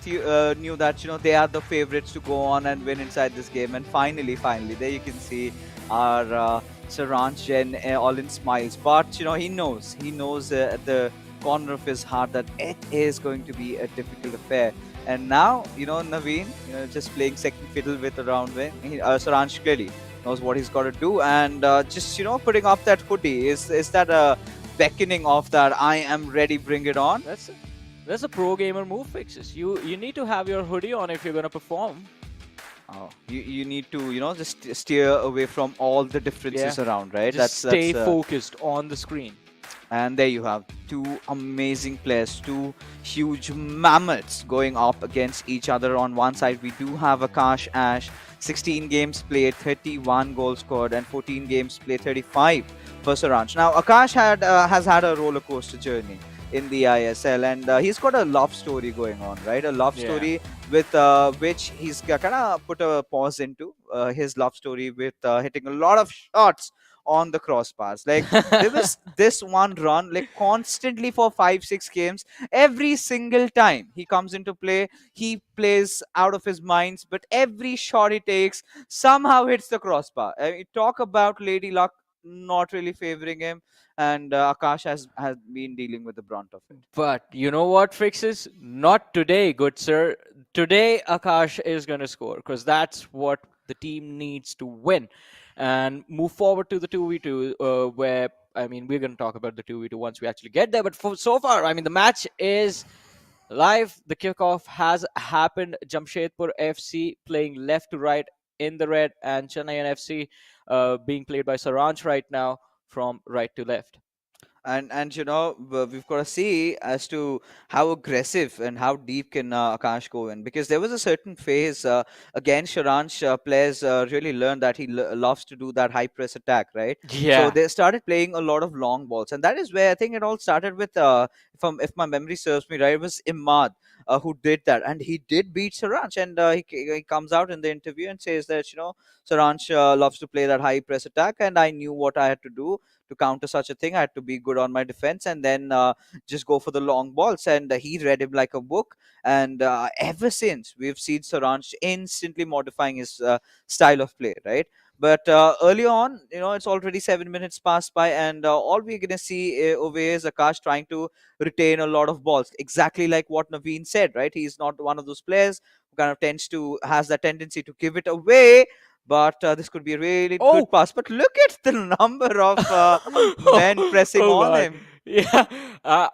knew that they are the favorites to go on and win inside this game. And finally, there you can see our Saransh Jain all in smiles. But he knows at the corner of his heart that it is going to be a difficult affair. And now, Naveen, just playing second fiddle with around win. Saransh clearly knows what he's got to do, and just putting up that hoodie is that a beckoning of that I am ready, bring it on. That's a, that's a pro gamer move, fixes. You need to have your hoodie on if you're gonna perform. Oh, you need to just steer away from all the Yeah. differences around, right? Just That's stay focused on the screen. And there you have two amazing players, two huge mammoths going up against each other. On one side, we do have Akash Ash, 16 games played, 31 goals scored, and 14 games played, 35 for Saransh. Now, Akash has had a roller coaster journey in the ISL, and he's got a love story going on, right? A love Yeah. story with which he's kind of put a pause into his love story with hitting a lot of shots on the crossbars. Like, there was this one run like constantly for 5 6 games. Every single time he comes into play, he plays out of his minds, but every shot he takes somehow hits the crossbar. I mean, talk about lady luck not really favoring him, and Akash has been dealing with the brunt of it. But you know what, fixes? Not today, good sir. Today, Akash is going to score because that's what the team needs to win and move forward to the 2v2, where, I mean, we're going to talk about the 2v2 once we actually get there. But so far, I mean, the match is live. The kickoff has happened. Jamshedpur FC playing left to right in the red, and Chennaiyin FC being played by Saranch right now from right to left. And we've got to see as to how aggressive and how deep can Akash go in, because there was a certain phase again Sharansh players really learned that he loves to do that high press attack, right? So Yeah. they started playing a lot of long balls, and that is where I think it all started with if my memory serves me right, it was Imad who did that, and he did beat Saranch, and he comes out in the interview and says that Saranch loves to play that high press attack, and I knew what I had to do to counter such a thing. I had to be good on my defense and then just go for the long balls. And he read him like a book. And ever since, we've seen Saranch instantly modifying his style of play, right? But early on, it's already 7 minutes passed by, and all we're going to see over here is Akash trying to retain a lot of balls. Exactly like what Naveen said, right? He's not one of those players who kind of has that tendency to give it away, but this could be a really good Oh, pass. But look at the number of men pressing oh on God. him. Yeah. Uh,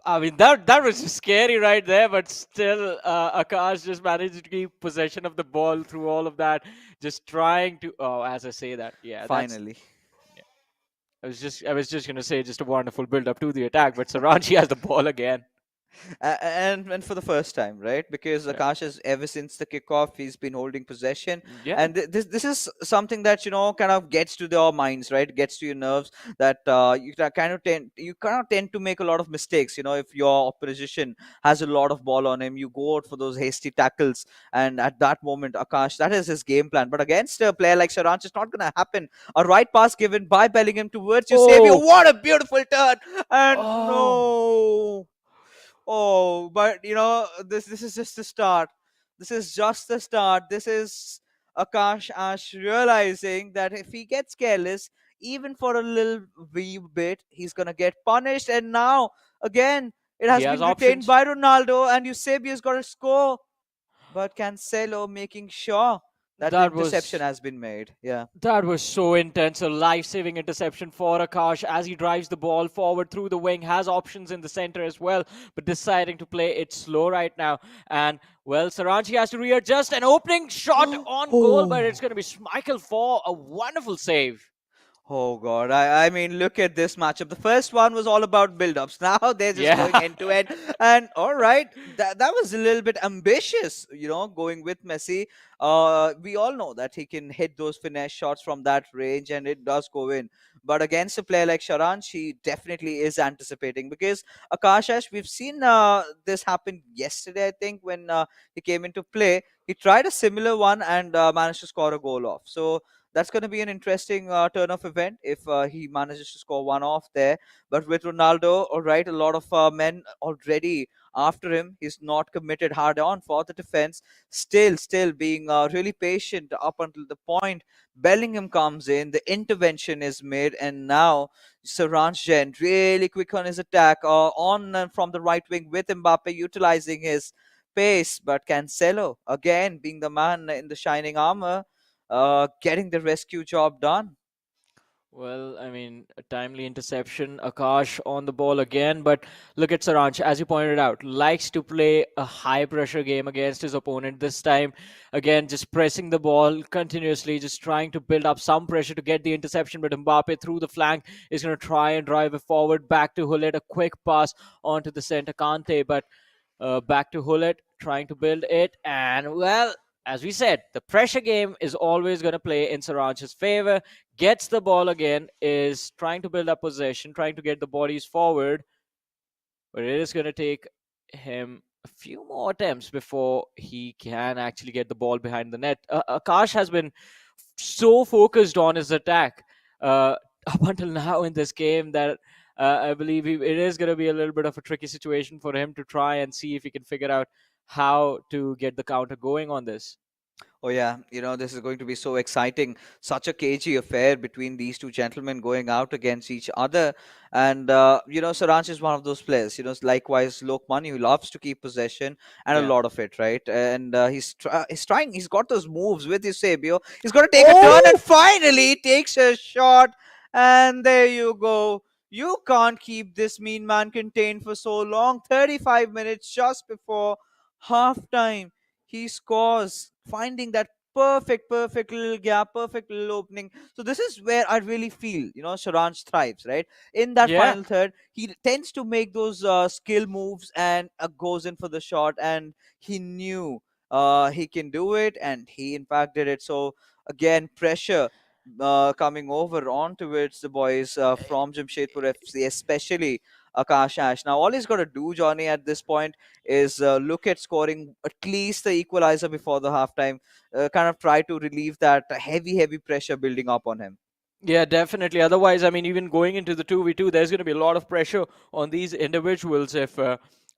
I mean, that was just scary right there, but still, Akash just managed to keep possession of the ball through all of that, just trying to. Oh, as I say that, yeah, that's. Finally. Yeah. I was just gonna say just a wonderful build up to the attack, but Saranchi has the ball again. And for the first time, right? Because Yeah. Akash has ever since the kickoff, he's been holding possession, Yeah. and this is something that kind of gets to your minds, right? Gets to your nerves. That you kind of tend to make a lot of mistakes. If your opposition has a lot of ball on him, you go out for those hasty tackles, and at that moment, Akash, that is his game plan. But against a player like Saranch, it's not going to happen. A right pass given by Bellingham towards you, Savior. Oh. What a beautiful turn! And Oh. no. Oh, but this is just the start. This is just the start. This is Akash Ash realizing that if he gets careless, even for a little wee bit, he's gonna get punished. And now again, it He has has been retained options. by Ronaldo, and Eusebio's got to score. But Cancelo making sure That That interception was has been made. Yeah. That was so intense. A life-saving interception for Akash as he drives the ball forward through the wing, has options in the center as well, but deciding to play it slow right now. And well, Saranchi has to readjust. An opening shot on goal, but it's Oh. going to be Schmeichel for a wonderful save. Oh God! I mean, look at this matchup. The first one was all about build-ups. Now they're just going Yeah. end to end. And all right, that was a little bit ambitious, going with Messi. We all know that he can hit those finesse shots from that range, and it does go in. But against a player like Sharan, she definitely is anticipating because Akashash, we've seen this happen yesterday. I think when he came into play, he tried a similar one and managed to score a goal off. So that's going to be an interesting turn of event if he manages to score one off there. But with Ronaldo, all right, a lot of men already after him. He's not committed hard on for the defense. Still being really patient up until the point Bellingham comes in. The intervention is made, and now Saranjen really quick on his attack on and from the right wing with Mbappe utilizing his pace. But Cancelo again being the man in the shining armor getting the rescue job done. Well, I mean, a timely interception. Akash on the ball again, but look at Saranch, as you pointed out, likes to play a high pressure game against his opponent. This time, again, just pressing the ball continuously, just trying to build up some pressure to get the interception. But Mbappe through the flank is going to try and drive it forward back to Hullet. A quick pass onto the center Kante, but back to Hullet, trying to build it. And well, as we said, the pressure game is always going to play in Saranch's favor. Gets the ball again, is trying to build up possession, trying to get the bodies forward, but it is going to take him a few more attempts before he can actually get the ball behind the net. Akash has been so focused on his attack up until now in this game that I believe it is going to be a little bit of a tricky situation for him to try and see if he can figure out how to get the counter going on this. Oh yeah, this is going to be so exciting. Such a cagey affair between these two gentlemen going out against each other. And Saranch is one of those players. Likewise, Lokman, who loves to keep possession and a Yeah. lot of it, right? And he's trying. He's got those moves with Eusebio. He's got to take a turn, and Oh! finally takes a shot. And there you go. You can't keep this mean man contained for so long. 35 minutes just before halftime he scores, finding that perfect little gap, perfect little opening. So this is where I really feel, Sharanj thrives, right? In that Yeah. final third, he tends to make those skill moves and goes in for the shot, and he knew he can do it, and he in fact did it. So again, pressure. Coming over onto it, the boys from Jamshedpur FC, especially Akash Ash. Now, all he's got to do, Johnny, at this point is look at scoring at least the equalizer before the halftime, kind of try to relieve that heavy pressure building up on him. Yeah, definitely. Otherwise, I mean, even going into the 2v2, there's going to be a lot of pressure on these individuals. If,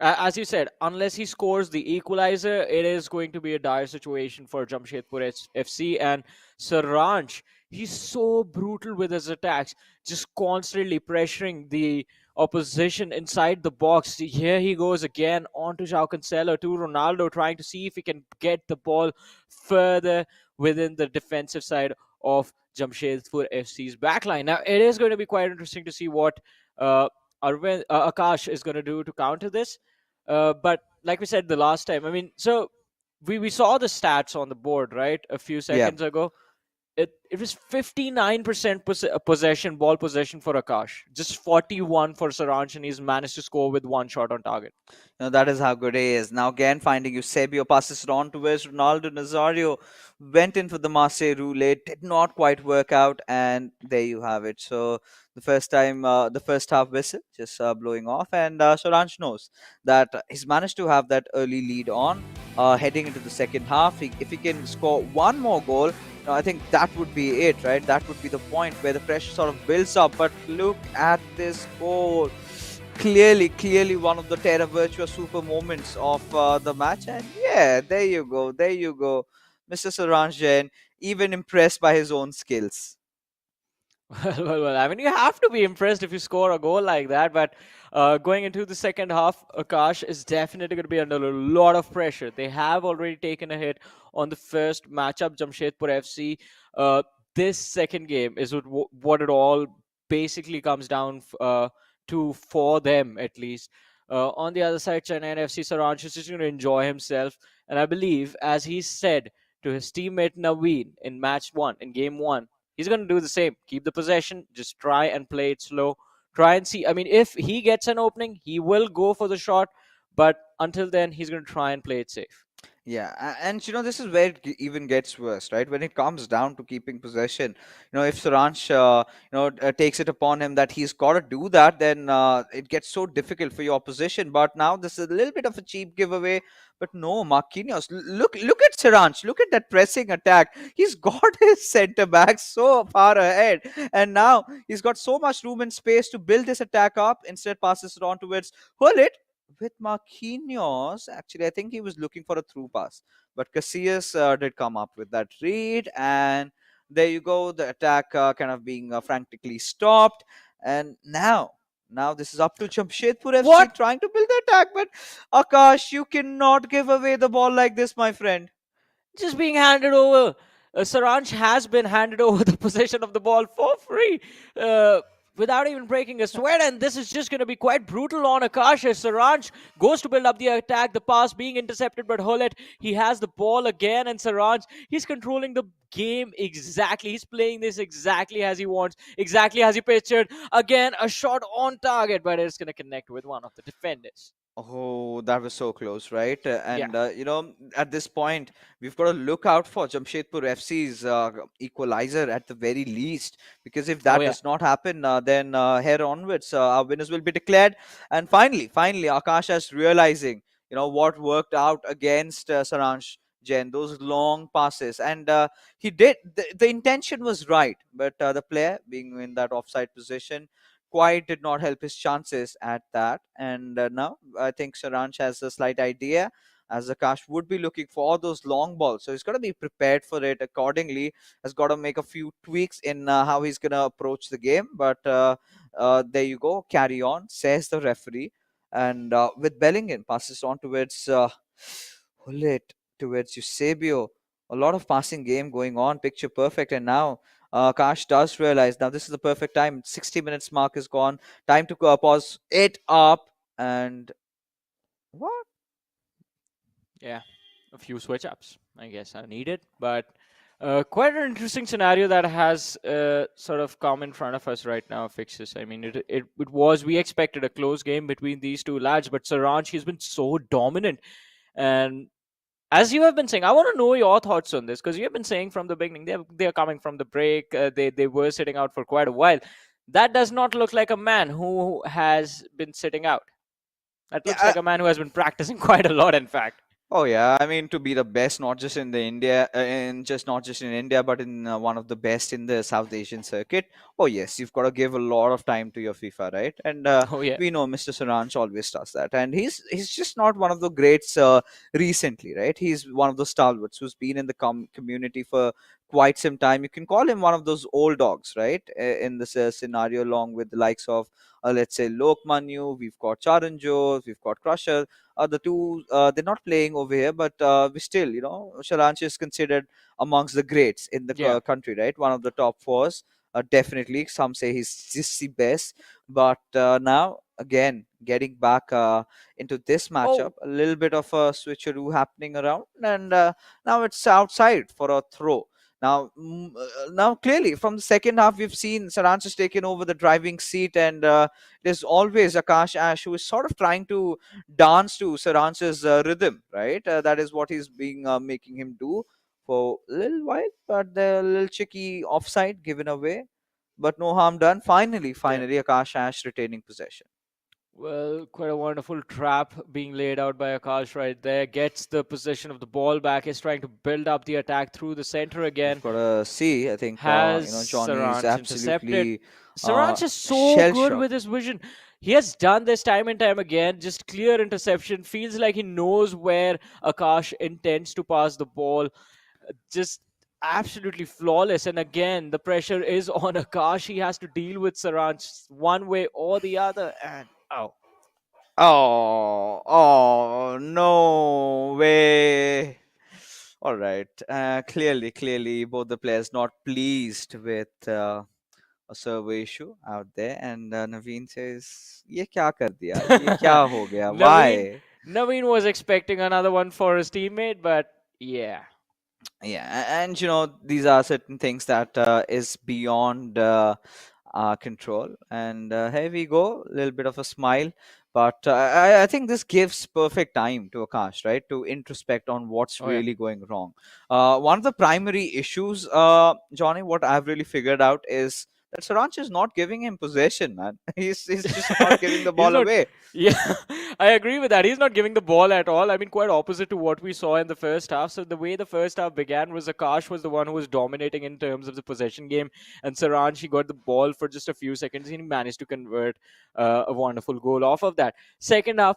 as you said, unless he scores the equalizer, it is going to be a dire situation for Jamshedpur FC. And Saranch, he's so brutal with his attacks, just constantly pressuring the opposition inside the box. Here he goes again onto João Cancelo to Ronaldo, trying to see if he can get the ball further within the defensive side of Jamshedpur FC's backline. Now, it is going to be quite interesting to see what uh, Akash is going to do to counter this. But like we said the last time, I mean, so we saw the stats on the board, right, a few Yeah. seconds ago. It was 59% possession, ball possession for Akash, just 41 for Saranch, and he's managed to score with one shot on target. That is how good he is. Now again finding Eusebio, passes it on towards Ronaldo Nazario, went in for the Marseille roulette, did not quite work out, and there you have it. So the first half whistle just blowing off, and Solange knows that he's managed to have that early lead on, heading into the second half. If he can score one more goal, I think that would be it, right? That would be the point where the pressure sort of builds up. But look at this goal. Clearly one of the Terra Virtua super moments of the match. And yeah, there you go. Mr. Saranjan, even impressed by his own skills. Well, I mean, you have to be impressed if you score a goal like that. But going into the second half, Akash is definitely going to be under a lot of pressure. They have already taken a hit on the first matchup, Jamshedpur FC. Uh, this second game is what it all basically comes down to for them, at least. On the other side, Chennaiyin FC, Saransh is just going to enjoy himself. And I believe, as he said to his teammate Naveen in match one, in game one, he's going to do the same. Keep the possession, just try and play it slow. Try and see. I mean, if he gets an opening, he will go for the shot. But until then, he's going to try and play it safe. Yeah, and this is where it even gets worse, right? When it comes down to keeping possession, if Saransh, takes it upon him that he's got to do that, then it gets so difficult for your opposition. But now this is a little bit of a cheap giveaway. But no, Marquinhos, look at Saransh, look at that pressing attack. He's got his centre back so far ahead, and now he's got so much room and space to build this attack up. Instead, passes it on towards Hullet, with Marquinhos, actually, I think he was looking for a through pass, but Casillas did come up with that read, and there you go. The attack kind of being frantically stopped, and now this is up to Jamshedpur FC What? trying to build the attack, but Akash, you cannot give away the ball like this, my friend. Just being handed over. Saranch has been handed over the possession of the ball for free without even breaking a sweat. And this is just going to be quite brutal on Akash as Saranch goes to build up the attack. The pass being intercepted, but Hullet, he has the ball again. And Saranch, he's controlling the game exactly. He's playing this exactly as he wants, exactly as he pictured. Again, a shot on target, but it's going to connect with one of the defenders. Oh, that was so close, right? Yeah. And at this point, we've got to look out for Jamshedpur FC's equalizer at the very least, because if Oh, that yeah. does not happen, then here onwards, our winners will be declared. And finally, Akash is realizing, what worked out against Saransh Jain, those long passes, and he did. The intention was right, but the player being in that offside position quite did not help his chances at that. And now I think Saransh has a slight idea, as Akash would be looking for those long balls. So he's got to be prepared for it accordingly. Has got to make a few tweaks in how he's going to approach the game. But there you go. Carry on, says the referee. And with Bellingham, passes on towards Hullet, towards Eusebio. A lot of passing game going on, picture perfect. And now Kash does realize now this is the perfect time. 60 minutes mark is gone. Time to pause it up. And what? Yeah, a few switch ups, I guess, are needed. But quite an interesting scenario that has sort of come in front of us right now, Fixes. I mean, it was, we expected a close game between these two lads, but Saranch, he's been so dominant. And as you have been saying, I want to know your thoughts on this because you have been saying from the beginning they're coming from the break. They were sitting out for quite a while. That does not look like a man who has been sitting out. That looks Yeah, like a man who has been practicing quite a lot, in fact. oh yeah, I mean to be the best, not just in the India, in just not just in India, but in one of the best in the South Asian circuit. Oh yes, you've got to give a lot of time to your FIFA, right? And Oh yeah. we know Mr. Saranch always does that, and he's just not one of the greats recently, right? He's one of the stalwarts who's been in the community for quite some time. You can call him one of those old dogs, right? In this scenario, along with the likes of let's say Lokmanyu, we've got Charanjot, we've got Crusher, the two they're not playing over here, but we still, Sharanch is considered amongst the greats in the Yeah. country, right? One of the top fours, definitely. Some say he's just the best, but now again getting back into this matchup, Oh, a little bit of a switcheroo happening around, and now it's outside for a throw. Now clearly from the second half, we've seen Saranch has taken over the driving seat, and there's always Akash Ash who is sort of trying to dance to Saranch's rhythm, right? That is what he's being making him do for a little while, but the little cheeky offside given away, but no harm done. Finally, yeah. Akash Ash retaining possession. Well, quite a wonderful trap being laid out by Akash right there. Gets the possession of the ball back. Is trying to build up the attack through the center We've again. got to see. I think Has Johnny is Saranch intercepted. absolutely Saranch is so shell good shocked. with his vision. He has done this time and time again. Just clear interception. Feels like he knows where Akash intends to pass the ball. Just absolutely flawless. And again, the pressure is on Akash. He has to deal with Saranj one way or the other. And oh, Oh, no way. All right. Clearly, both the players not pleased with a server issue out there. And Naveen says, "ये क्या कर दिया? ये क्या हो गया? Naveen, Why?" Naveen was expecting another one for his teammate, but yeah. Yeah, and these are certain things that is beyond our control. And here we go, a little bit of a smile. But I think this gives perfect time to Akash, right, to introspect on what's Oh yeah. really going wrong. One of the primary issues, Johnny, what I've really figured out is that Saranch is not giving him possession, man. He's just not giving the He's ball not. away. Yeah, I agree with that. He's not giving the ball at all. I mean, quite opposite to what we saw in the first half. So the way the first half began was Akash was the one who was dominating in terms of the possession game, and Saranj, he got the ball for just a few seconds and he managed to convert a wonderful goal off of that. Second half,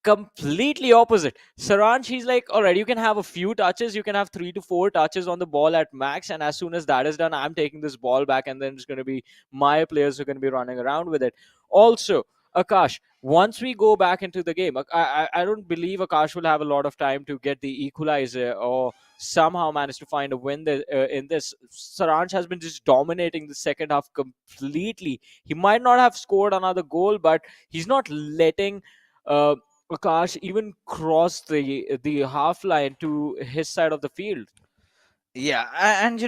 completely opposite. Saranj, he's like, all right, you can have a few touches, you can have 3 to 4 touches on the ball at max, and as soon as that is done, I'm taking this ball back, and then it's going to be my players who are going to be running around with it. Also, Akash, once we go back into the game, I don't believe Akash will have a lot of time to get the equalizer or somehow manage to find a win in this. Saranj has been just dominating the second half completely. He might not have scored another goal, but he's not letting uh, Akash even crossed the half line to his side of the field. Yeah, and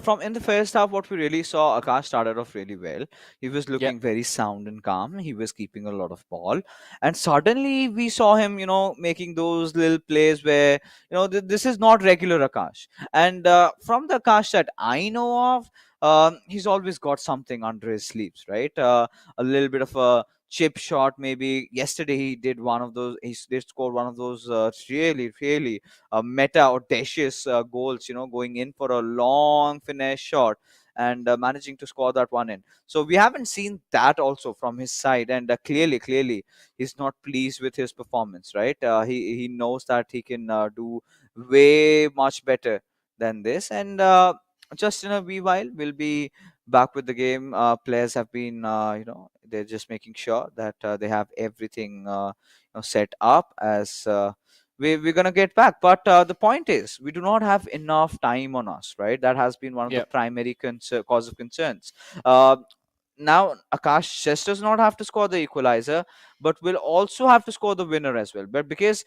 from in the first half, what we really saw, Akash started off really well. He was Yeah, looking very sound and calm. He was keeping a lot of ball, and suddenly we saw him, making those little plays where, this is not regular Akash. And from the Akash that I know of, he's always got something under his sleeves, right? A little bit of a chip shot, maybe. Yesterday he did one of those. He did score one of those really, really meta audacious goals, going in for a long finesse shot and managing to score that one in. So we haven't seen that also from his side, and clearly, he's not pleased with his performance, right? He knows that he can do way much better than this, and just in a wee while, we'll be back with the game. Players have been, they're just making sure that they have everything set up as. We're gonna get back, but the point is we do not have enough time on us, right? That has been one of the yeah. primary cause of concerns. uh, Now Akash just does not have to score the equalizer, but will also have to score the winner as well. But because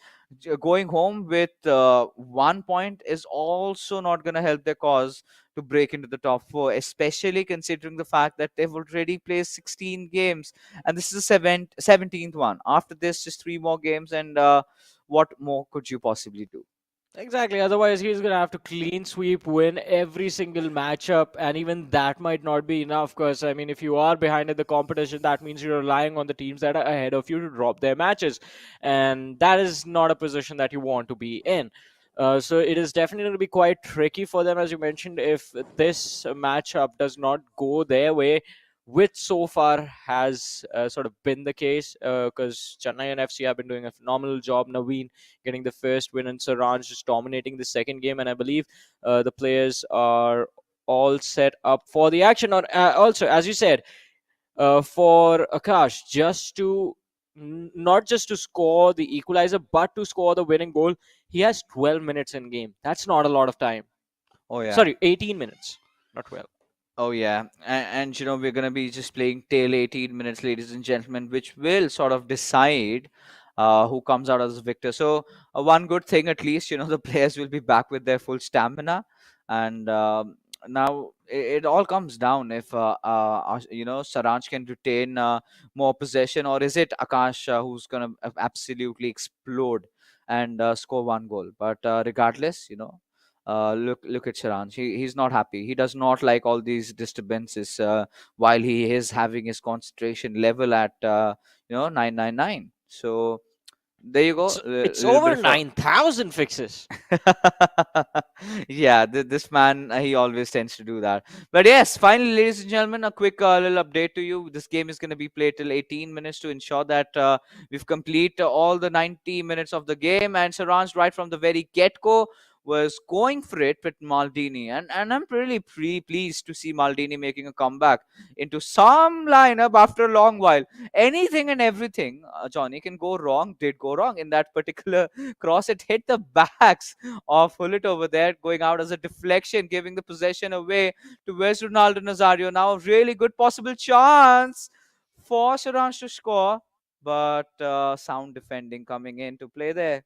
going home with 1 point is also not going to help their cause to break into the top four, especially considering the fact that they've already played 16 games and this is the 17th one. After this, just three more games, and what more could you possibly do? Exactly. Otherwise, he's going to have to clean sweep, win every single matchup, and even that might not be enough. Because I mean, if you are behind in the competition, that means you're relying on the teams that are ahead of you to drop their matches, and that is not a position that you want to be in. So it is definitely going to be quite tricky for them, as you mentioned, if this matchup does not go their way, which so far has sort of been the case. Because Chennaiyin FC have been doing a phenomenal job. Naveen getting the first win, and Saranj just dominating the second game. And I believe the players are all set up for the action. Also, as you said, for Akash, just to not just to score the equalizer, but to score the winning goal, he has 12 minutes in game. That's not a lot of time. Oh yeah. Sorry, 18 minutes, not 12. Oh yeah, and we're gonna be just playing till 18 minutes, ladies and gentlemen, which will sort of decide who comes out as the victor. So one good thing, at least, the players will be back with their full stamina, and now it all comes down if Saranj can retain more possession, or is it Akash who's gonna absolutely explode and score one goal. But regardless, look at Sharan. He's not happy. He does not like all these disturbances while he is having his concentration level at 999. So there you go. A It's little bit over of a 9,000 fixes. yeah, this man, he always tends to do that. But yes, finally, ladies and gentlemen, a quick little update to you. This game is going to be played till 18 minutes to ensure that we've complete all the 90 minutes of the game. And Saranj, right from the very get go, was going for it with Maldini, and I'm really pleased to see Maldini making a comeback into some lineup after a long while. Anything and everything, Johnny, can go wrong. Did go wrong in that particular cross. It hit the backs of Hullet over there, going out as a deflection, giving the possession away to where's Ronaldo Nazario. Now a really good possible chance for Saransh to score, but sound defending coming in to play there.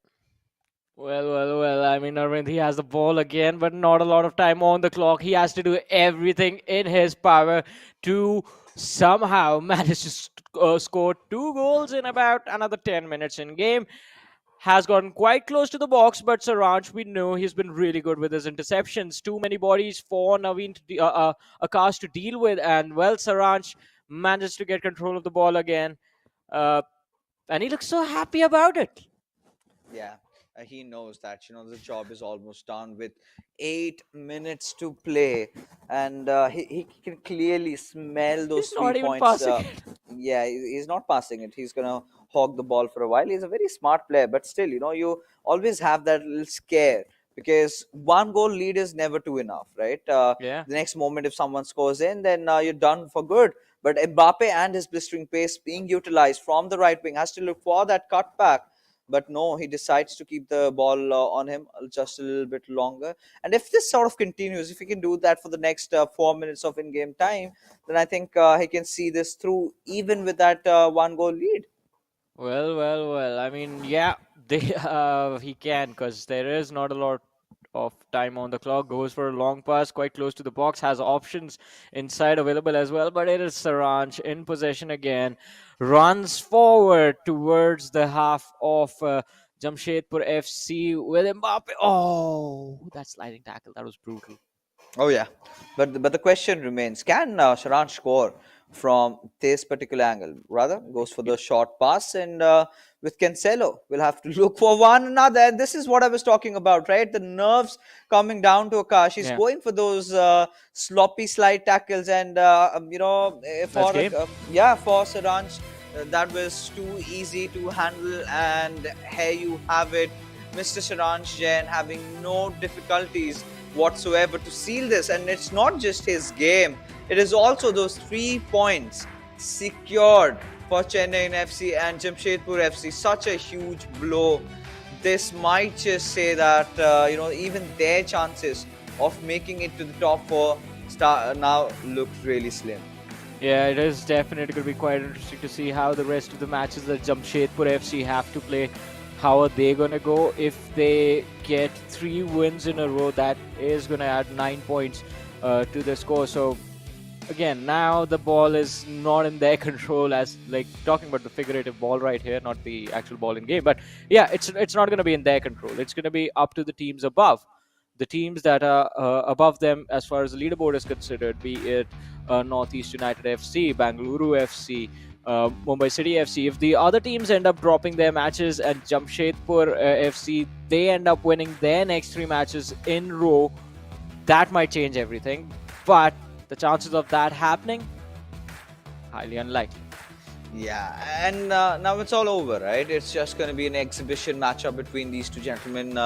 Well. I mean, Arvind, he has the ball again, but not a lot of time on the clock. He has to do everything in his power to somehow manage to score 2 goals in about another 10 minutes in game. Has gotten quite close to the box, but Saransh, we know he's been really good with his interceptions. Too many bodies for Naveen Akash to deal with, and well, Saransh managed to get control of the ball again, uh, and he looks so happy about it. Yeah, he knows that the job is almost done with 8 minutes to play, and he can clearly smell those He's three not even points. passing it. Yeah, he's not passing it. He's gonna hog the ball for a while. He's a very smart player, but still, you always have that little scare because one goal lead is never too enough, right? Yeah. The next moment, if someone scores in, then you're done for good. But Mbappe and his blistering pace being utilized from the right wing has to look for that cutback, but no, he decides to keep the ball on him just a little bit longer. And if this sort of continues, if he can do that for the next 4 minutes of in-game time, then I think he can see this through even with that one goal lead. Well. I mean, yeah, they he can because there is not a lot of time on the clock. Goes for a long pass, quite close to the box. Has options inside available as well, but it is Saranch in possession again. Runs forward towards the half of Jamshedpur FC with Mbappe. Oh, that sliding tackle, that was brutal. Oh yeah, but the question remains: can Sharan score from this particular angle? Rather, goes for the short pass, and with Cancelo, we'll have to look for one another. And this is what I was talking about, right? The nerves coming down to Akash. He's Yeah, going for those sloppy slide tackles, and that's for game. yeah, for Saranj, that was too easy to handle, and here you have it, Mr. Saranj Jain having no difficulties whatsoever to seal this. And it's not just his game, it is also those 3 points secured for Chennaiyin FC and Jamshedpur FC. Such a huge blow. This might just say that even their chances of making it to the top four now look really slim. Yeah, it is definitely going to be quite interesting to see how the rest of the matches that Jamshedpur FC have to play, how are they going to go. If they get 3 wins in a row, that is going to add 9 points to the score. So again, now the ball is not in their control, as like talking about the figurative ball right here, not the actual ball in game. But yeah, it's not going to be in their control. It's going to be up to the teams above. The teams that are above them as far as the leaderboard is considered, be it Northeast United FC, Bangalore FC, Mumbai City FC. If the other teams end up dropping their matches and Jamshedpur FC, they end up winning their next 3 matches in row, that might change everything. But the chances of that happening, highly unlikely. Yeah, and now it's all over, right? It's just going to be an exhibition matchup between these two gentlemen.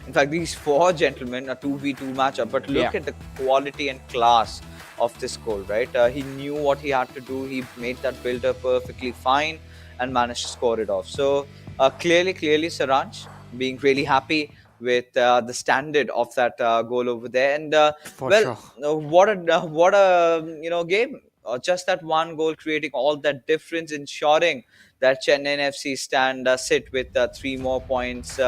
In fact, these 4 gentlemen, a 2v2 matchup. But look at the quality and class of this goal, right? He knew what he had to do. He made that build up perfectly fine and managed to score it off. So clearly, Saranch being really happy with the standard of that goal over there. And For sure. what a game. Just that one goal creating all that difference, ensuring that Chennai FC sit with 3 more points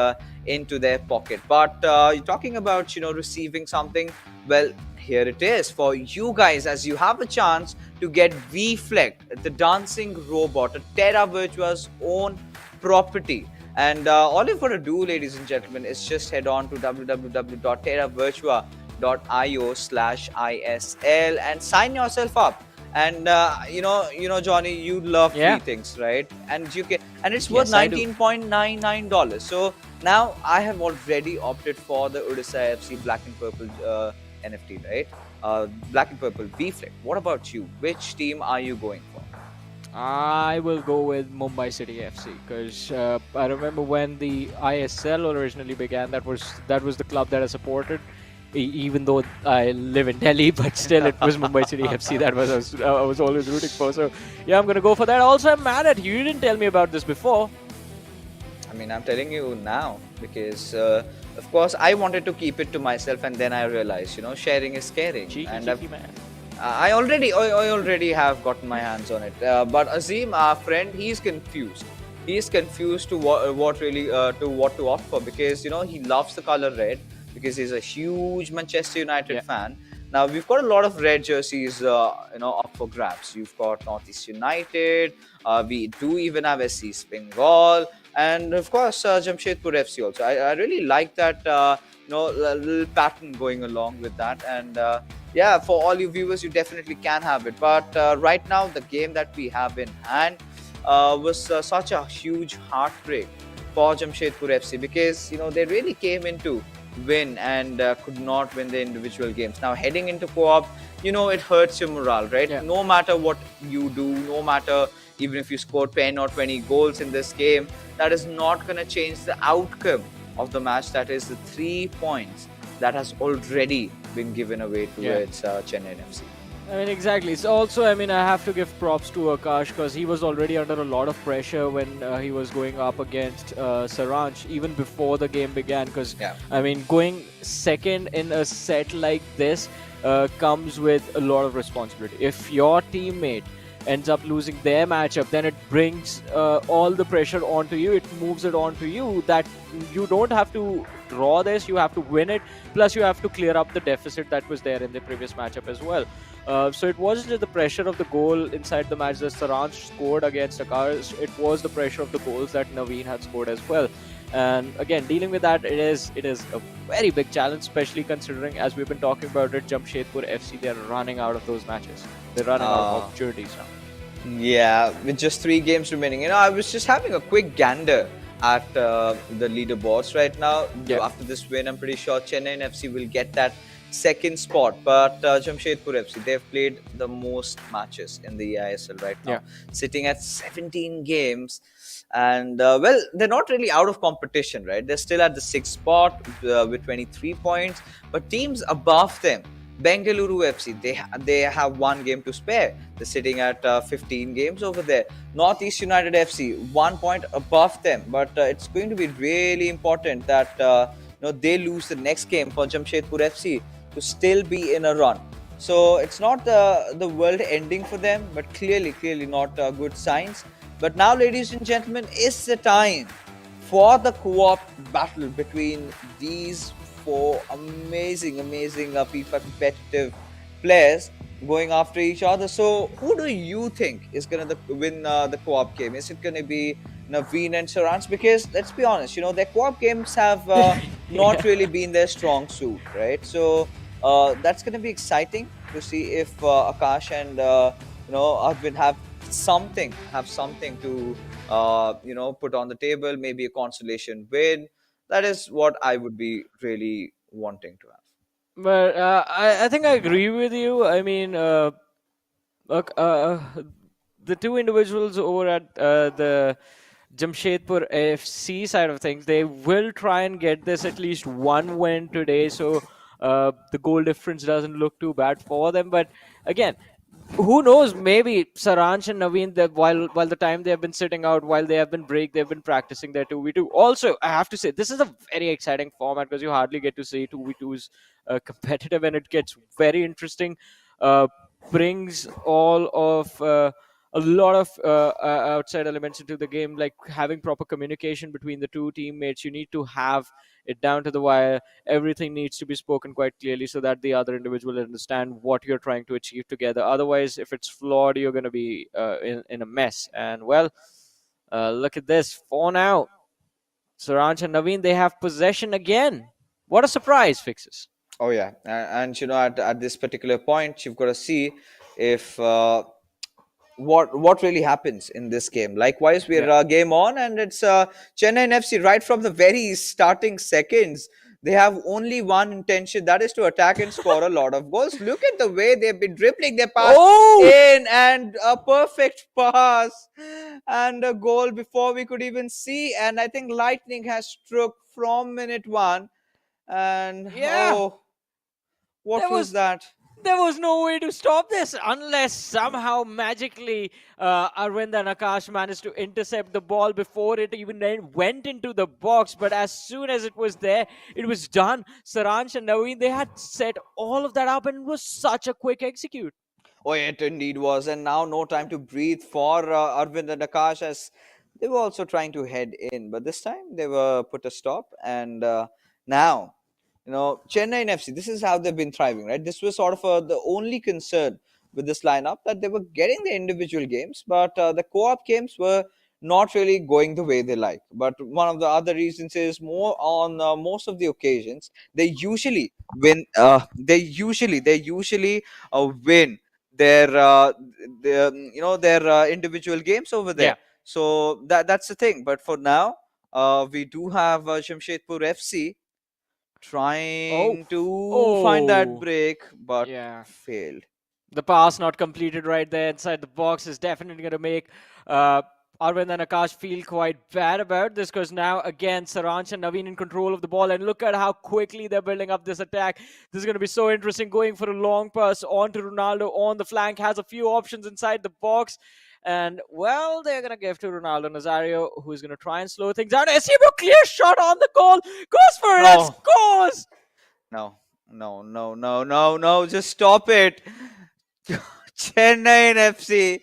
into their pocket. But you're talking about receiving something. Well, here it is for you guys, as you have a chance to get VFlect, the dancing robot, a Terra Virtua's own property. And all you've got to do, ladies and gentlemen, is just head on to www.terravirtua.io/ISL and sign yourself up. And Johnny, you love free things, right? And you can, and it's worth $19.99. So now I have already opted for the Odisha FC Black and Purple NFT, right? Black and Purple VFlect. What about you? Which team are you going for? I will go with Mumbai City FC because I remember when the ISL originally began. That was the club that I supported, even though I live in Delhi. But still, it was Mumbai City FC that I was always rooting for. So yeah, I'm gonna go for that. Also, I'm mad at you. You didn't tell me about this before. I mean, I'm telling you now because, of course, I wanted to keep it to myself, and then I realized, sharing is caring, Cheeky, and cheeky man. I already have gotten my hands on it. But Azim, our friend, he's confused. He's confused to what really to what to opt for because he loves the color red because he's a huge Manchester United Yeah. fan. Now we've got a lot of red jerseys, up for grabs. You've got Northeast United. We do even have SC Bengal, and of course Jamshedpur FC also. I really like that little pattern going along with that, and yeah, for all you viewers, you definitely can have it. But right now, the game that we have in hand was such a huge heartbreak for Jamshedpur FC because they really came into win and could not win the individual games. Now heading into co-op, it hurts your morale, right? Yeah. No matter what you do, no matter even if you score 10 or 20 goals in this game, that is not going to change the outcome of the match. That is the 3 points that has already been given away towards Chennaiyin FC. I mean, exactly. So also, I mean, I have to give props to Akash because he was already under a lot of pressure when he was going up against Saranch even before the game began. Because Yeah. I mean, going second in a set like this comes with a lot of responsibility. If your teammate ends up losing their matchup, then it brings all the pressure onto you. It moves it onto you that you don't have to draw this, you have to win it. Plus, you have to clear up the deficit that was there in the previous matchup as well. So it wasn't just the pressure of the goal inside the match that Saransh scored against Akash, it was the pressure of the goals that Naveen had scored as well. And again, dealing with that, it is a very big challenge, especially considering, as we've been talking about it, Jamshedpur FC, they're running out of those matches. They're running out of opportunities now. Yeah, with just 3 games remaining. I was just having a quick gander at the leaderboards right now. Yeah. After this win, I'm pretty sure Chennaiyin FC will get that second spot. But Jamshedpur FC, they've played the most matches in the eISL right now, Yeah. sitting at 17 games. And, they're not really out of competition, right? They're still at the 6th spot with 23 points. But teams above them, Bengaluru FC, they have 1 game to spare. They're sitting at 15 games over there. Northeast United FC, 1 point above them. But it's going to be really important that they lose the next game for Jamshedpur FC to still be in a run. So it's not the world ending for them, but clearly not good signs. But now, ladies and gentlemen, is the time for the co-op battle between these 4 amazing FIFA competitive players going after each other. So, who do you think is going to win the co-op game? Is it going to be Naveen and Saransh? Because let's be honest, their co-op games have not really been their strong suit, right? So, that's going to be exciting to see if Akash and Arvind have something to put on the table, maybe a consolation win. That is what I would be really wanting to have. But I think I agree with you. I mean, look, the two individuals over at the Jamshedpur AFC side of things, they will try and get this at least one win today, so the goal difference doesn't look too bad for them. But again, who knows? Maybe Saransh and Naveen, that while the time they have been sitting out, while they have been break, they've been practicing their 2v2. Also, I have to say this is a very exciting format because you hardly get to see 2v2s competitive, and it gets very interesting. Uh, Brings all of a lot of outside elements into the game, like having proper communication between the two teammates. You need to have it down to the wire. Everything needs to be spoken quite clearly so that the other individual understand what you're trying to achieve together. Otherwise, if it's flawed, you're going to be in a mess. And well, look at this. For now, Saranch and Naveen, they have possession again. What a surprise, Fixes. Oh yeah, and at this particular point, you've got to see if what really happens in this game. Likewise, we're Yeah. game on, and it's Chennai FC right from the very starting seconds. They have only one intention, that is to attack and score a lot of goals. Look at the way they've been dribbling their pass Oh, in, and a perfect pass and a goal before we could even see. And I think lightning has struck from minute one. And yeah. oh, what There was was that? there was no way to stop this unless somehow magically Arvind and Akash managed to intercept the ball before it even went into the box. But as soon as it was there, it was done. Saransh and Naveen, they had set all of that up, and it was such a quick execute. Oh, it indeed was. And now no time to breathe for Arvind and Akash, as they were also trying to head in. But this time they were put a stop. And now, Chennai FC, this is how they've been thriving, right? This was sort of the only concern with this lineup, that they were getting the individual games, but the co-op games were not really going the way they like. But one of the other reasons is more on most of the occasions, they usually win. They usually win their individual games over Yeah. there. So that's the thing. But for now, we do have Jamshedpur FC Oh. trying to find that Oh. break, but Yeah. failed. The pass not completed right there inside the box is definitely going to make uh, Arvind and Akash feel quite bad about this, because now again Saransh and Naveen in control of the ball, and look at how quickly they're building up this attack. This is going to be so interesting, going for a long pass on to Ronaldo on the flank, has a few options inside the box, and well, they're going to give to Ronaldo Nazario, who's going to try and slow things down. SCB clear shot on the goal, goes for it, No, scores. no, no, no, no, no, no, just stop it. Chennai FC,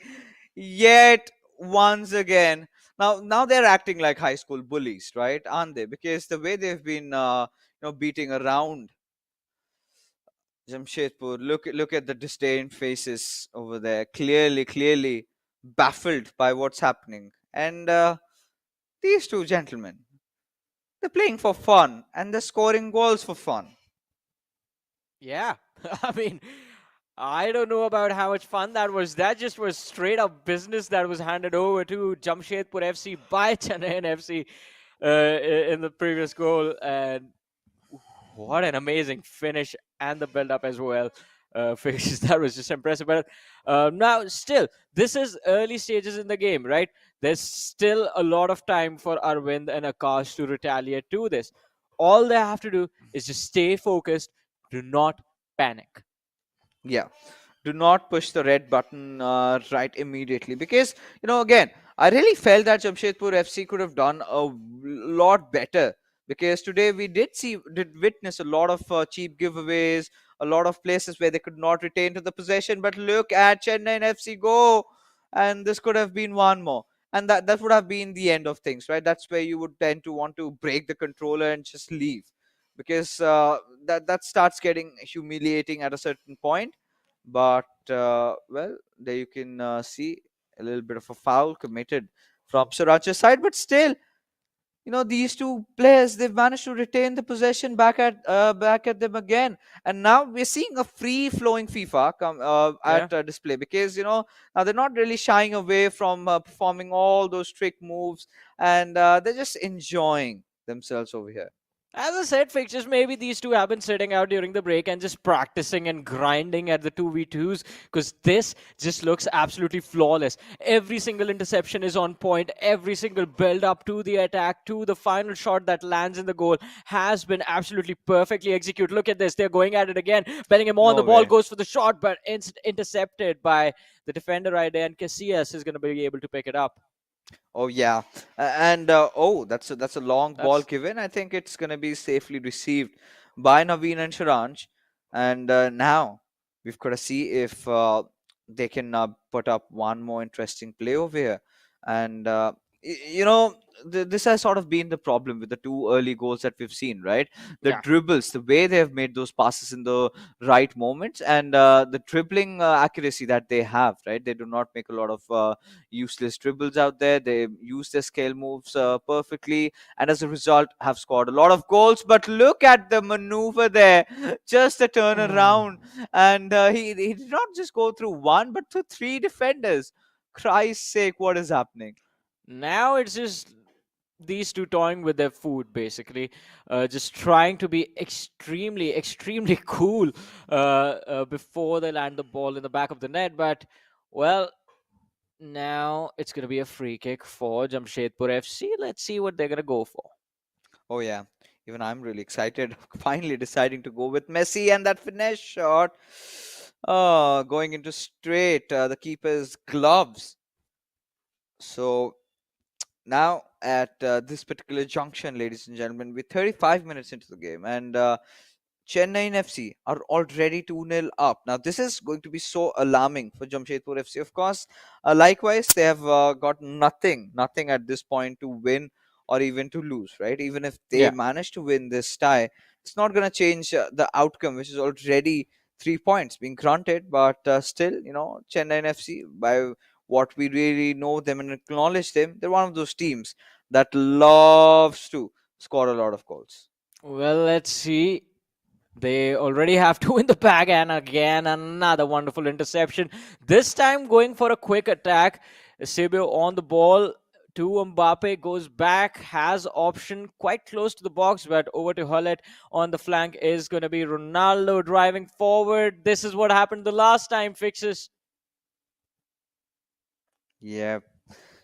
yet once again. Now they're acting like high school bullies, right? Aren't they? Because the way they've been, beating around Jamshedpur. Look at the disdain faces over there. Clearly baffled by what's happening. And these two gentlemen, they're playing for fun and they're scoring goals for fun. Yeah, I mean, I don't know about how much fun that was. That just was straight up business that was handed over to Jamshedpur FC by Chennaiyin FC in the previous goal. And what an amazing finish and the build up as well. Finishes that was just impressive. But now, still, this is early stages in the game, right? There's still a lot of time for Arvind and Akash to retaliate to this. All they have to do is just stay focused, do not panic. Yeah. Do not push the red button right immediately, because again, I really felt that Jamshedpur FC could have done a lot better, because today we did witness a lot of cheap giveaways, a lot of places where they could not retain to the possession. But look at Chennai FC go, and this could have been one more, and that would have been the end of things, right? That's where you would tend to want to break the controller and just leave, because that starts getting humiliating at a certain point. But well, there you can see a little bit of a foul committed from Sriracha's side. But still, these two players, they've managed to retain the possession back at them again. And now we're seeing a free flowing FIFA come Yeah. at display, because now they're not really shying away from performing all those trick moves, and they're just enjoying themselves over here. As I said, fixtures, maybe these two have been sitting out during the break and just practicing and grinding at the 2v2s, because this just looks absolutely flawless. Every single interception is on point. Every single build up to the attack, to the final shot that lands in the goal, has been absolutely perfectly executed. Look at this. They're going at it again. Bellingham on the No ball, way. goes for the shot, but intercepted by the defender right there, and Casillas is going to be able to pick it up. Oh yeah, and oh, that's a long ball That's, given. I think it's gonna be safely received by Naveen and Sharanj, and now we've got to see if they can put up one more interesting play over here. And this has sort of been the problem with the two early goals that we've seen, right? The yeah. dribbles, the way they have made those passes in the right moments, and the dribbling accuracy that they have, right? They do not make a lot of useless dribbles out there. They use their scale moves perfectly, and as a result, have scored a lot of goals. But look at the maneuver there, just a turn around, and he did not just go through one, but through three defenders. Christ's sake, what is happening? Now it's just these two toying with their food, basically, just trying to be extremely cool before they land the ball in the back of the net. But, well, now it's going to be a free kick for Jamshedpur FC. Let's see what they're going to go for. Oh yeah, even I'm really excited. Finally deciding to go with Messi and that finesse shot. Oh, going into straight the keeper's gloves. So now at this particular junction, ladies and gentlemen, we're 35 minutes into the game, and Chennaiyin FC are already 2-0 up. Now, this is going to be so alarming for Jamshedpur FC. Of course, likewise, they have got nothing at this point to win or even to lose, right? Even if they Yeah. manage to win this tie, it's not going to change the outcome, which is already 3 points being granted. But still, Chennaiyin FC, by what we really know them and acknowledge them, they're one of those teams that loves to score a lot of goals. Well, let's see. They already have two in the bag, and again, another wonderful interception. This time, going for a quick attack. Sibio on the ball to Mbappe, goes back, has option quite close to the box, but over to Hullet on the flank is going to be Ronaldo driving forward. This is what happened the last time, Fixes. Yeah,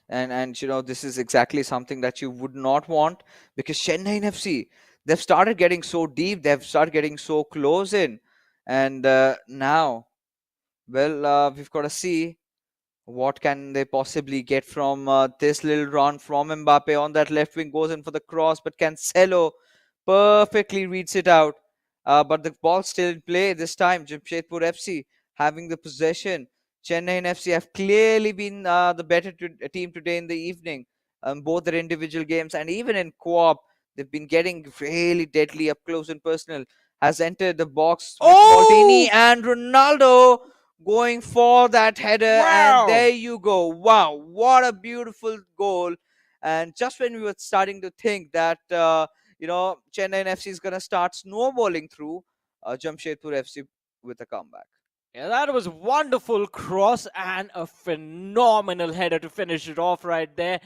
and this is exactly something that you would not want, because Chennai FC, they've started getting so deep, they've started getting so close in, and now, well, we've got to see what can they possibly get from this little run from Mbappe on that left wing, goes in for the cross, but Cancelo perfectly reads it out. But the ball still in play this time. Jamshedpur FC having the possession. Chennai FC have clearly been the better team today in the evening. Both their individual games and even in co-op, they've been getting really deadly up close and personal. Has entered the box with Maldini Oh! and Ronaldo going for that header, and Wow! there you go. Wow, what a beautiful goal. And just when we were starting to think that Chennai FC is going to start snowballing through, Jamshedpur FC with a comeback. Yeah, that was wonderful cross and a phenomenal header to finish it off right there.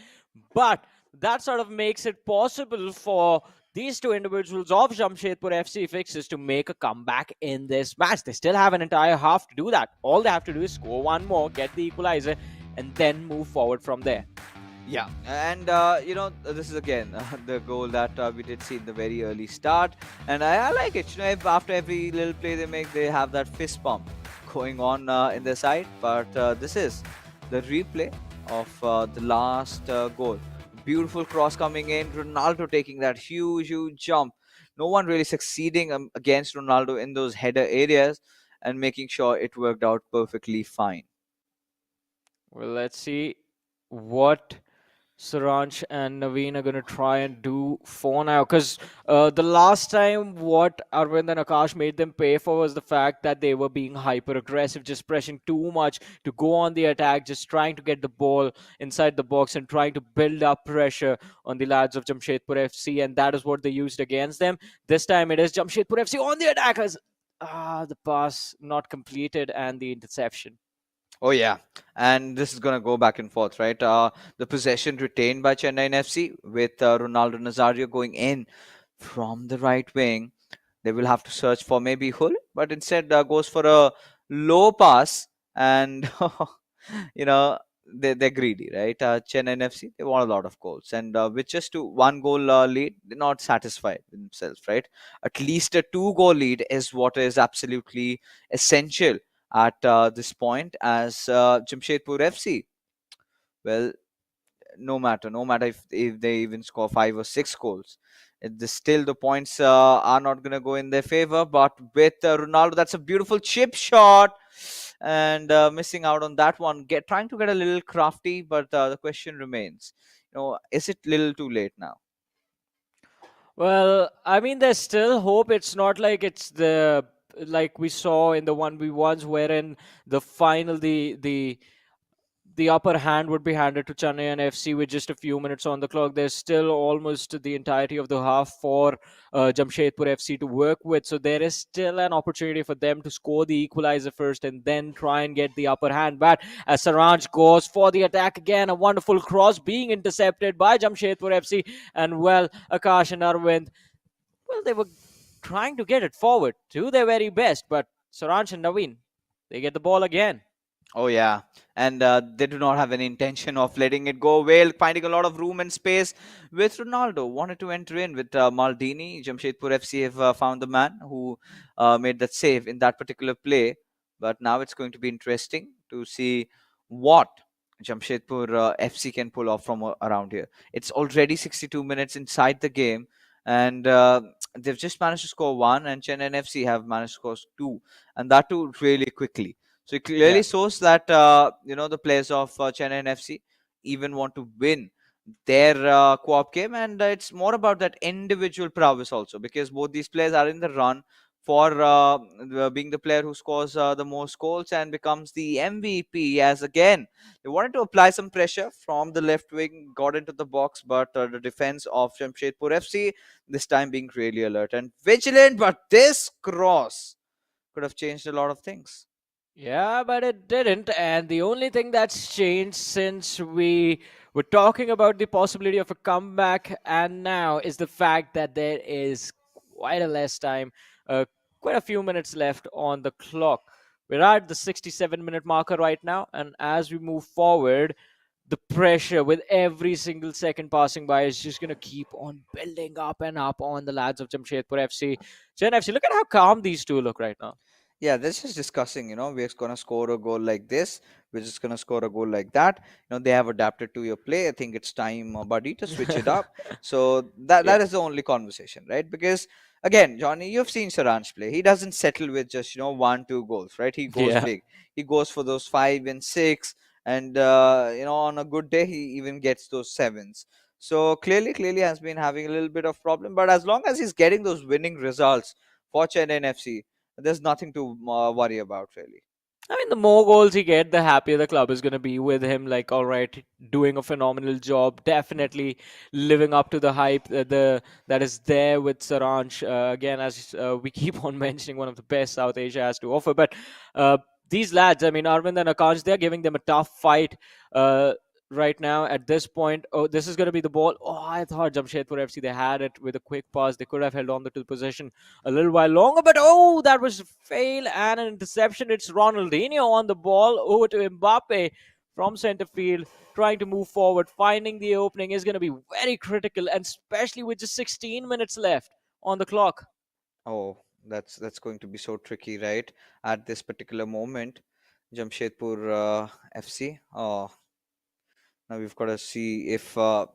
But that sort of makes it possible for these two individuals of Jamshedpur FC Fixes to make a comeback in this match. They still have an entire half to do that. All they have to do is score one more, get the equalizer, and then move forward from there. Yeah, and this is again the goal that we did see in the very early start, and I like it. If after every little play they make, they have that fist pump going on in their side. But this is the replay of the last goal. Beautiful cross coming in, Ronaldo taking that huge jump. No one really succeeding against Ronaldo in those header areas, and making sure it worked out perfectly fine. Well, let's see what Saransh and Naveen are going to try and do for now. Because the last time, what Arvind and Akash made them pay for was the fact that they were being hyper aggressive, just pressing too much to go on the attack, just trying to get the ball inside the box and trying to build up pressure on the lads of Jamshedpur FC. And that is what they used against them. This time it is Jamshedpur FC on the attackers. The pass not completed and the interception. Oh yeah, and this is gonna go back and forth, right? The possession retained by Chennai FC with Ronaldo Nazario going in from the right wing. They will have to search for maybe Hull, but instead goes for a low pass, and you know they're greedy, right? Chennai FC, they want a lot of goals, and with just one goal lead, they're not satisfied with themselves, right? At least a two-goal lead is what is absolutely essential at this point, as Jamshedpur FC. Well, no matter if they even score 5 or 6 goals, still the points are not going to go in their favor. But with Ronaldo, that's a beautiful chip shot, and missing out on that one. Trying to get a little crafty, but the question remains: is it little too late now? Well, I mean, there's still hope. It's not like it's the like we saw in the 1v1s, wherein the final, the the upper hand would be handed to Chennaiyin FC with just a few minutes on the clock. There's still almost the entirety of the half for Jamshedpur FC to work with, so there is still an opportunity for them to score the equalizer first and then try and get the upper hand. But as Saranj goes for the attack again, a wonderful cross being intercepted by Jamshedpur FC, and well, Akash and Arvind, well, they were trying to get it forward, do their very best, but Saranj and Naveen, they get the ball again. Oh yeah, and they do not have any intention of letting it go away, finding a lot of room and space with Ronaldo. Wanted to enter in with Maldini. Jamshedpur FC have found the man who made that save in that particular play. But now it's going to be interesting to see what Jamshedpur FC can pull off from around here. It's already 62 minutes inside the game, and they've just managed to score one, and Chennai FC have managed to score two, and that too really quickly. So it clearly Yeah. shows that the players of Chennai FC even want to win their co-op game, and it's more about that individual prowess also, because both these players are in the run for being the player who scores the most goals and becomes the MVP. As again, they wanted to apply some pressure from the left wing, got into the box, but the defense of Jamshedpur FC this time being really alert and vigilant. But this cross could have changed a lot of things. Yeah, but it didn't. And the only thing that's changed since we were talking about the possibility of a comeback and now is the fact that there is quite a less time, uh, quite a few minutes left on the clock. We're at the 67-minute marker right now. And as we move forward, the pressure with every single second passing by is just going to keep on building up and up on the lads of Jamshedpur FC. Chen FC, look at how calm these two look right now. Yeah, this is discussing, we're going to score a goal like this. We're just going to score a goal like that. They have adapted to your play. I think it's time, buddy, to switch it up. So that Yeah. that is the only conversation, right? Because again, Johnny, you've seen Saranj play. He doesn't settle with just, one, two goals, right? He goes Yeah. big. He goes for those 5 and 6. And, on a good day, he even gets those sevens. So clearly has been having a little bit of problem. But as long as he's getting those winning results for Chennai FC, there's nothing to worry about really. I mean, the more goals he get, the happier the club is going to be with him. Like, all right, doing a phenomenal job, definitely living up to the hype that is there with Saranj. Again, as we keep on mentioning, one of the best South Asia has to offer. But these lads, I mean, Arvind and Akash, they're giving them a tough fight. Right now at this point. Oh, this is going to be the ball. Oh, I thought Jamshedpur FC, they had it with a quick pass. They could have held on to the possession a little while longer, but oh, that was a fail and an interception. It's Ronaldinho on the ball over to Mbappe from center field, trying to move forward. Finding the opening is going to be very critical, and especially with just 16 minutes left on the clock. Oh, that's going to be so tricky, right? At this particular moment, Jamshedpur FC. Oh, now we've got to see if I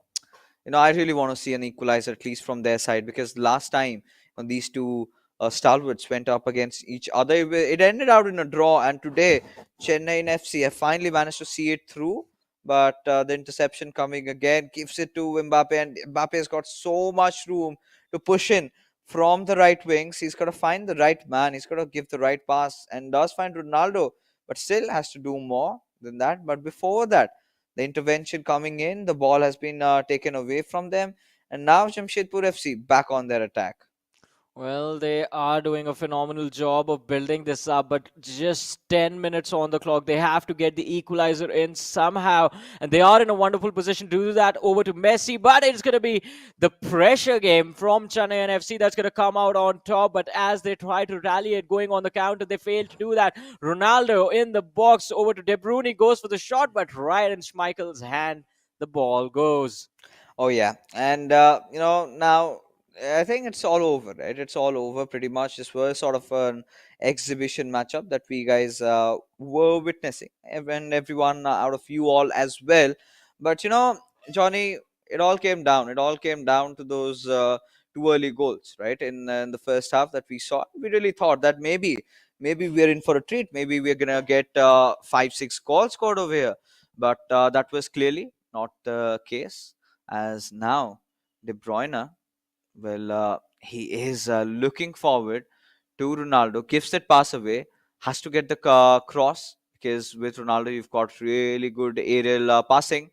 really want to see an equalizer at least from their side, because last time when these two stalwarts went up against each other, it ended out in a draw. And today, Chennai FC have finally managed to see it through. But the interception coming again gives it to Mbappe, and Mbappe has got so much room to push in from the right wings. He's got to find the right man. He's got to give the right pass, and does find Ronaldo, but still has to do more than that. But before that, the intervention coming in, the ball has been taken away from them, and now Jamshedpur FC back on their attack. Well, they are doing a phenomenal job of building this up, but just 10 minutes on the clock. They have to get the equalizer in somehow, and they are in a wonderful position to do that over to Messi. But it's going to be the pressure game from Chennaiyin FC that's going to come out on top. But as they try to rally it going on the counter, they fail to do that. Ronaldo in the box over to De Bruyne goes for the shot, but right in Schmeichel's hand, the ball goes. Oh yeah, and now I think it's all over, right? It's all over pretty much. This was sort of an exhibition matchup that we guys were witnessing, and everyone out of you all as well. But Johnny, it all came down. It all came down to those two early goals, right? In the first half that we saw, we really thought that maybe we're in for a treat. Maybe we're gonna get 5, 6 goals scored over here, but that was clearly not the case, as now De Bruyne, well, he is looking forward to Ronaldo, gives that pass away, has to get the cross, because with Ronaldo you've got really good aerial passing,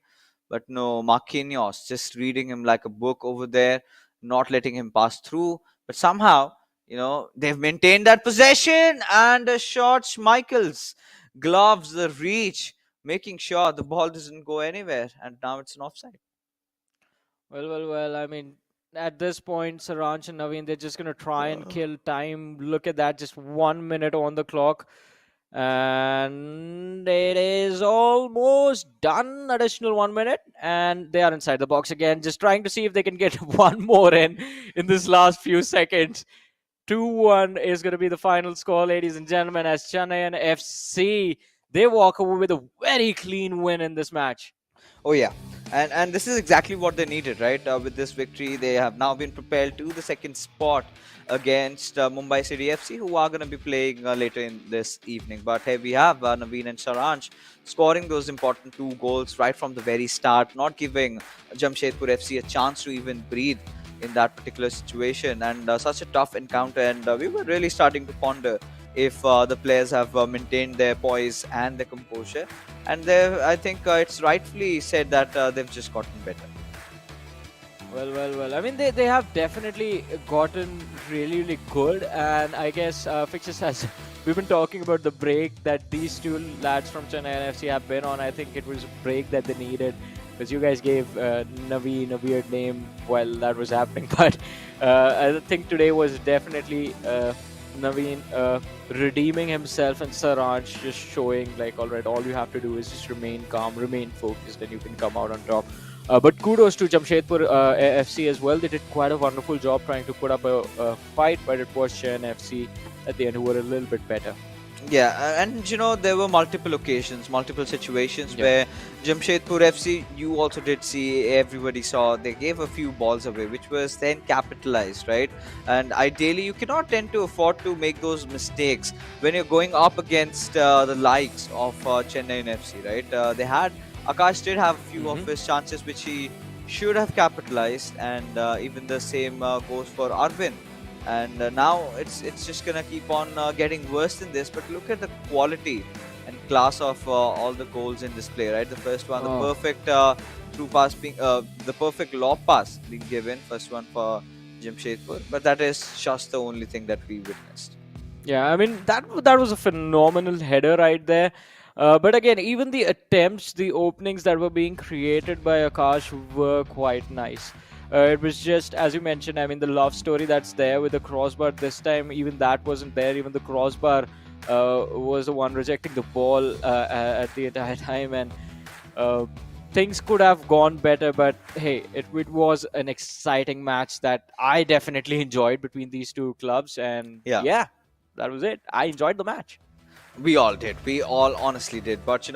but no, Marquinhos just reading him like a book over there, not letting him pass through. But somehow, they've maintained that possession, and a shot, Schmeichel's gloves the reach, making sure the ball doesn't go anywhere, and now it's an offside. Well. I mean, at this point, Saransh and Naveen, they're just going to try and kill time. Look at that, just 1 minute on the clock. And it is almost done. Additional 1 minute. And they are inside the box again, just trying to see if they can get one more in this last few seconds. 2-1 is going to be the final score, ladies and gentlemen, as Chennaiyin FC, they walk away with a very clean win in this match. Oh yeah, and this is exactly what they needed, right? With this victory, they have now been propelled to the second spot against Mumbai City FC, who are going to be playing later in this evening. But here we have Naveen and Saransh scoring those important 2 goals right from the very start, not giving Jamshedpur FC a chance to even breathe in that particular situation, and such a tough encounter. And we were really starting to ponder if the players have maintained their poise and their composure. And I think it's rightfully said that they've just gotten better. Well. I mean, they have definitely gotten really good. And I guess Fixes has... We've been talking about the break that these two lads from Chennai FC have been on. I think it was a break that they needed, because you guys gave Naveen a weird name while that was happening. But I think today was definitely Naveen redeeming himself, and Saransh just showing like, all right, all you have to do is just remain calm, remain focused, and you can come out on top. But kudos to Jamshedpur FC as well. They did quite a wonderful job trying to put up a fight, but it was Chennai FC at the end who were a little bit better. Yeah, and there were multiple occasions, multiple situations where Jamshedpur FC, you also did see, everybody saw, they gave a few balls away, which was then capitalized, right? And ideally, you cannot tend to afford to make those mistakes when you're going up against the likes of Chennaiyin FC, right? Akash did have a few of his chances which he should have capitalized, and even the same goes for Arvind. And now it's just gonna keep on getting worse than this. But look at the quality and class of all the goals in this play, right? The first one, the perfect through pass being, the perfect lob pass being given, first one for Jamshedpur. But that is just the only thing that we witnessed. Yeah, I mean, that was a phenomenal header right there. But again, even the attempts, the openings that were being created by Akash were quite nice. It was just, as you mentioned, I mean, the love story that's there with the crossbar this time, even that wasn't there. Even the crossbar was the one rejecting the ball at the entire time. And things could have gone better, but hey, it was an exciting match that I definitely enjoyed between these two clubs. And yeah, that was it. I enjoyed the match. We all did. We all honestly did. But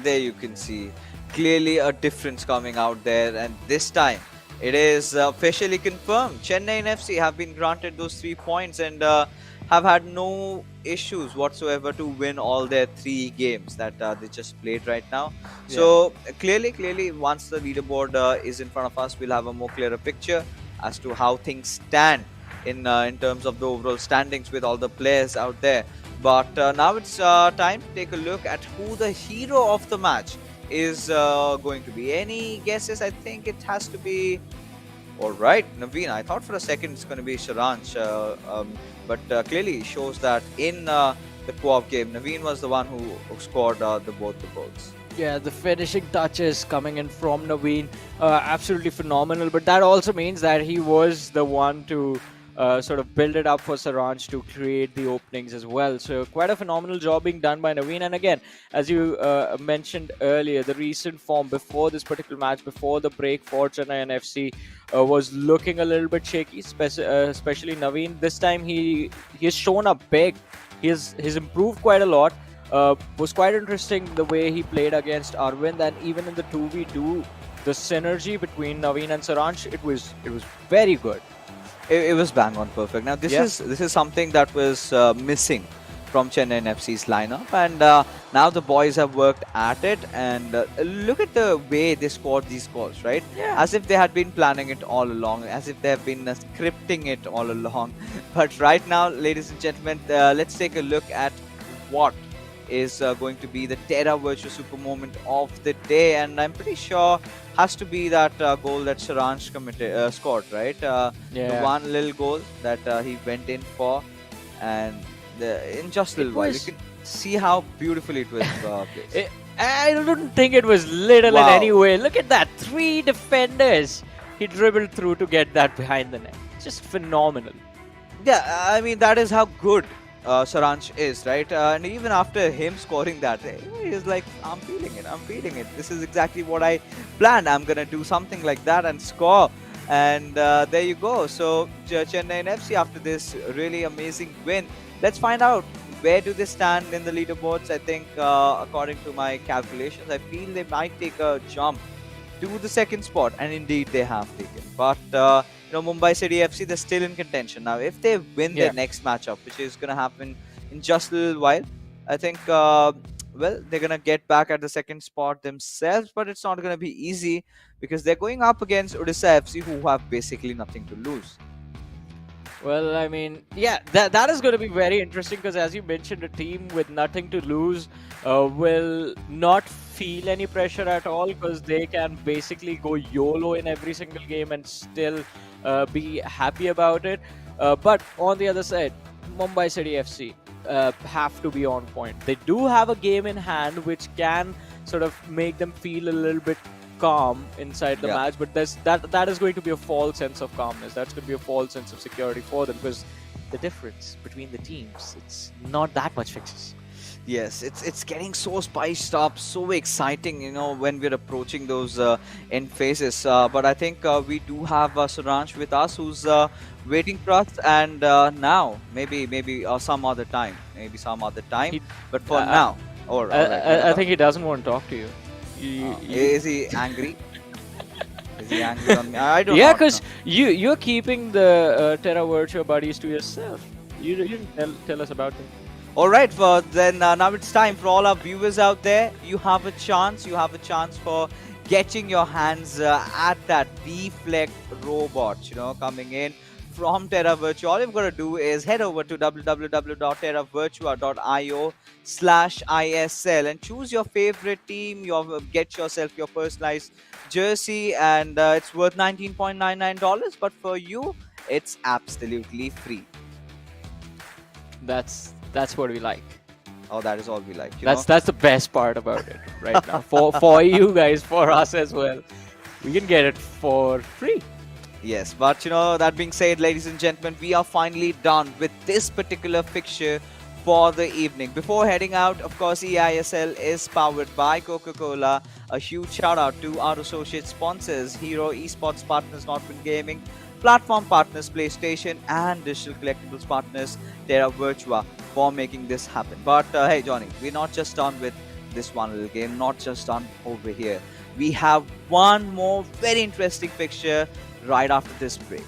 there you can see clearly a difference coming out there. And this time, it is officially confirmed. Chennaiyin FC have been granted those 3 points and have had no issues whatsoever to win all their 3 games that they just played right now. Yeah. So clearly, once the leaderboard is in front of us, we'll have a more clearer picture as to how things stand in terms of the overall standings with all the players out there. But now it's time to take a look at who the hero of the match is going to be. Any guesses? I think it has to be... Alright, Naveen. I thought for a second it's going to be Saransh, but clearly shows that in the co-op game, Naveen was the one who scored both the goals. Yeah, the finishing touches coming in from Naveen, absolutely phenomenal. But that also means that he was the one to sort of build it up for Saransh to create the openings as well. So quite a phenomenal job being done by Naveen. And again, as you mentioned earlier, the recent form before this particular match, before the break for Chennaiyin FC, was looking a little bit shaky, especially Naveen. This time he has shown up big. He's improved quite a lot. Was quite interesting the way he played against Arvind, and even in the 2v2, the synergy between Naveen and Saransh, it was very good. It was bang on perfect. Now this is something that was missing from Chennaiyin FC's lineup, and now the boys have worked at it. And look at the way they scored these goals, right? Yeah. As if they had been planning it all along, as if they have been scripting it all along. But right now, ladies and gentlemen, let's take a look at what is going to be the Terra Virtua Super moment of the day, and I'm pretty sure has to be that goal that Saransh scored, right? The Yeah. one little goal that he went in for, and in just a It little while, you was. can see how beautifully it was placed. I don't think it was little in any Wow. way. Look at that. 3 defenders. He dribbled through to get that behind the net. Just phenomenal. Yeah, I mean, that is how good Saransh is, right? And even after him scoring that, he's like, I'm feeling it, I'm feeling it. This is exactly what I planned. I'm going to do something like that and score. And there you go. So, Chennaiyin FC, after this really amazing win, let's find out where do they stand in the leaderboards. I think, according to my calculations, I feel they might take a jump to the second spot, and indeed they have taken. But Mumbai City FC, they're still in contention now. If they win their next matchup, which is going to happen in just a little while, I think they're going to get back at the second spot themselves. But it's not going to be easy because they're going up against Odisha FC, who have basically nothing to lose. Well, I mean, yeah, that is going to be very interesting because, as you mentioned, a team with nothing to lose will not feel any pressure at all because they can basically go YOLO in every single game and still be happy about it. But on the other side, Mumbai City FC have to be on point. They do have a game in hand which can sort of make them feel a little bit calm inside the match, but that is going to be a false sense of calmness. That's going to be a false sense of security for them because the difference between the teams, it's not that much fixes. Yes, it's getting so spiced up, so exciting, when we're approaching those end phases. But I think we do have Saransh with us, who's waiting for us, and now maybe some other time, but for now, all right. I think he doesn't want to talk to you. Is he angry? Is he angry on me? I don't know. Yeah, because you're keeping the Terra Virtua buddies to yourself. You didn't tell us about them. All right, well, then now it's time for all our viewers out there. You have a chance. You have a chance for getting your hands at that Deflect robot, coming in from Terra Virtua. All you've got to do is head over to www.terravirtua.io/ISL and choose your favorite team. Get yourself your personalized jersey, and it's worth $19.99. But for you, it's absolutely free. That's what we like. Oh, that is all we like. That's the best part about it right now. For you guys, for us as well, we can get it for free. Yes, but that being said, ladies and gentlemen, we are finally done with this particular fixture for the evening. Before heading out, of course, eISL is powered by Coca-Cola. A huge shout out to our associate sponsors, Hero Esports Partners, Northwind Gaming, Platform Partners, PlayStation, and Digital Collectibles Partners, Terra Virtua, for making this happen. But hey, Johnny, we're not just done with this one little game, not just done over here. We have one more very interesting fixture right after this break.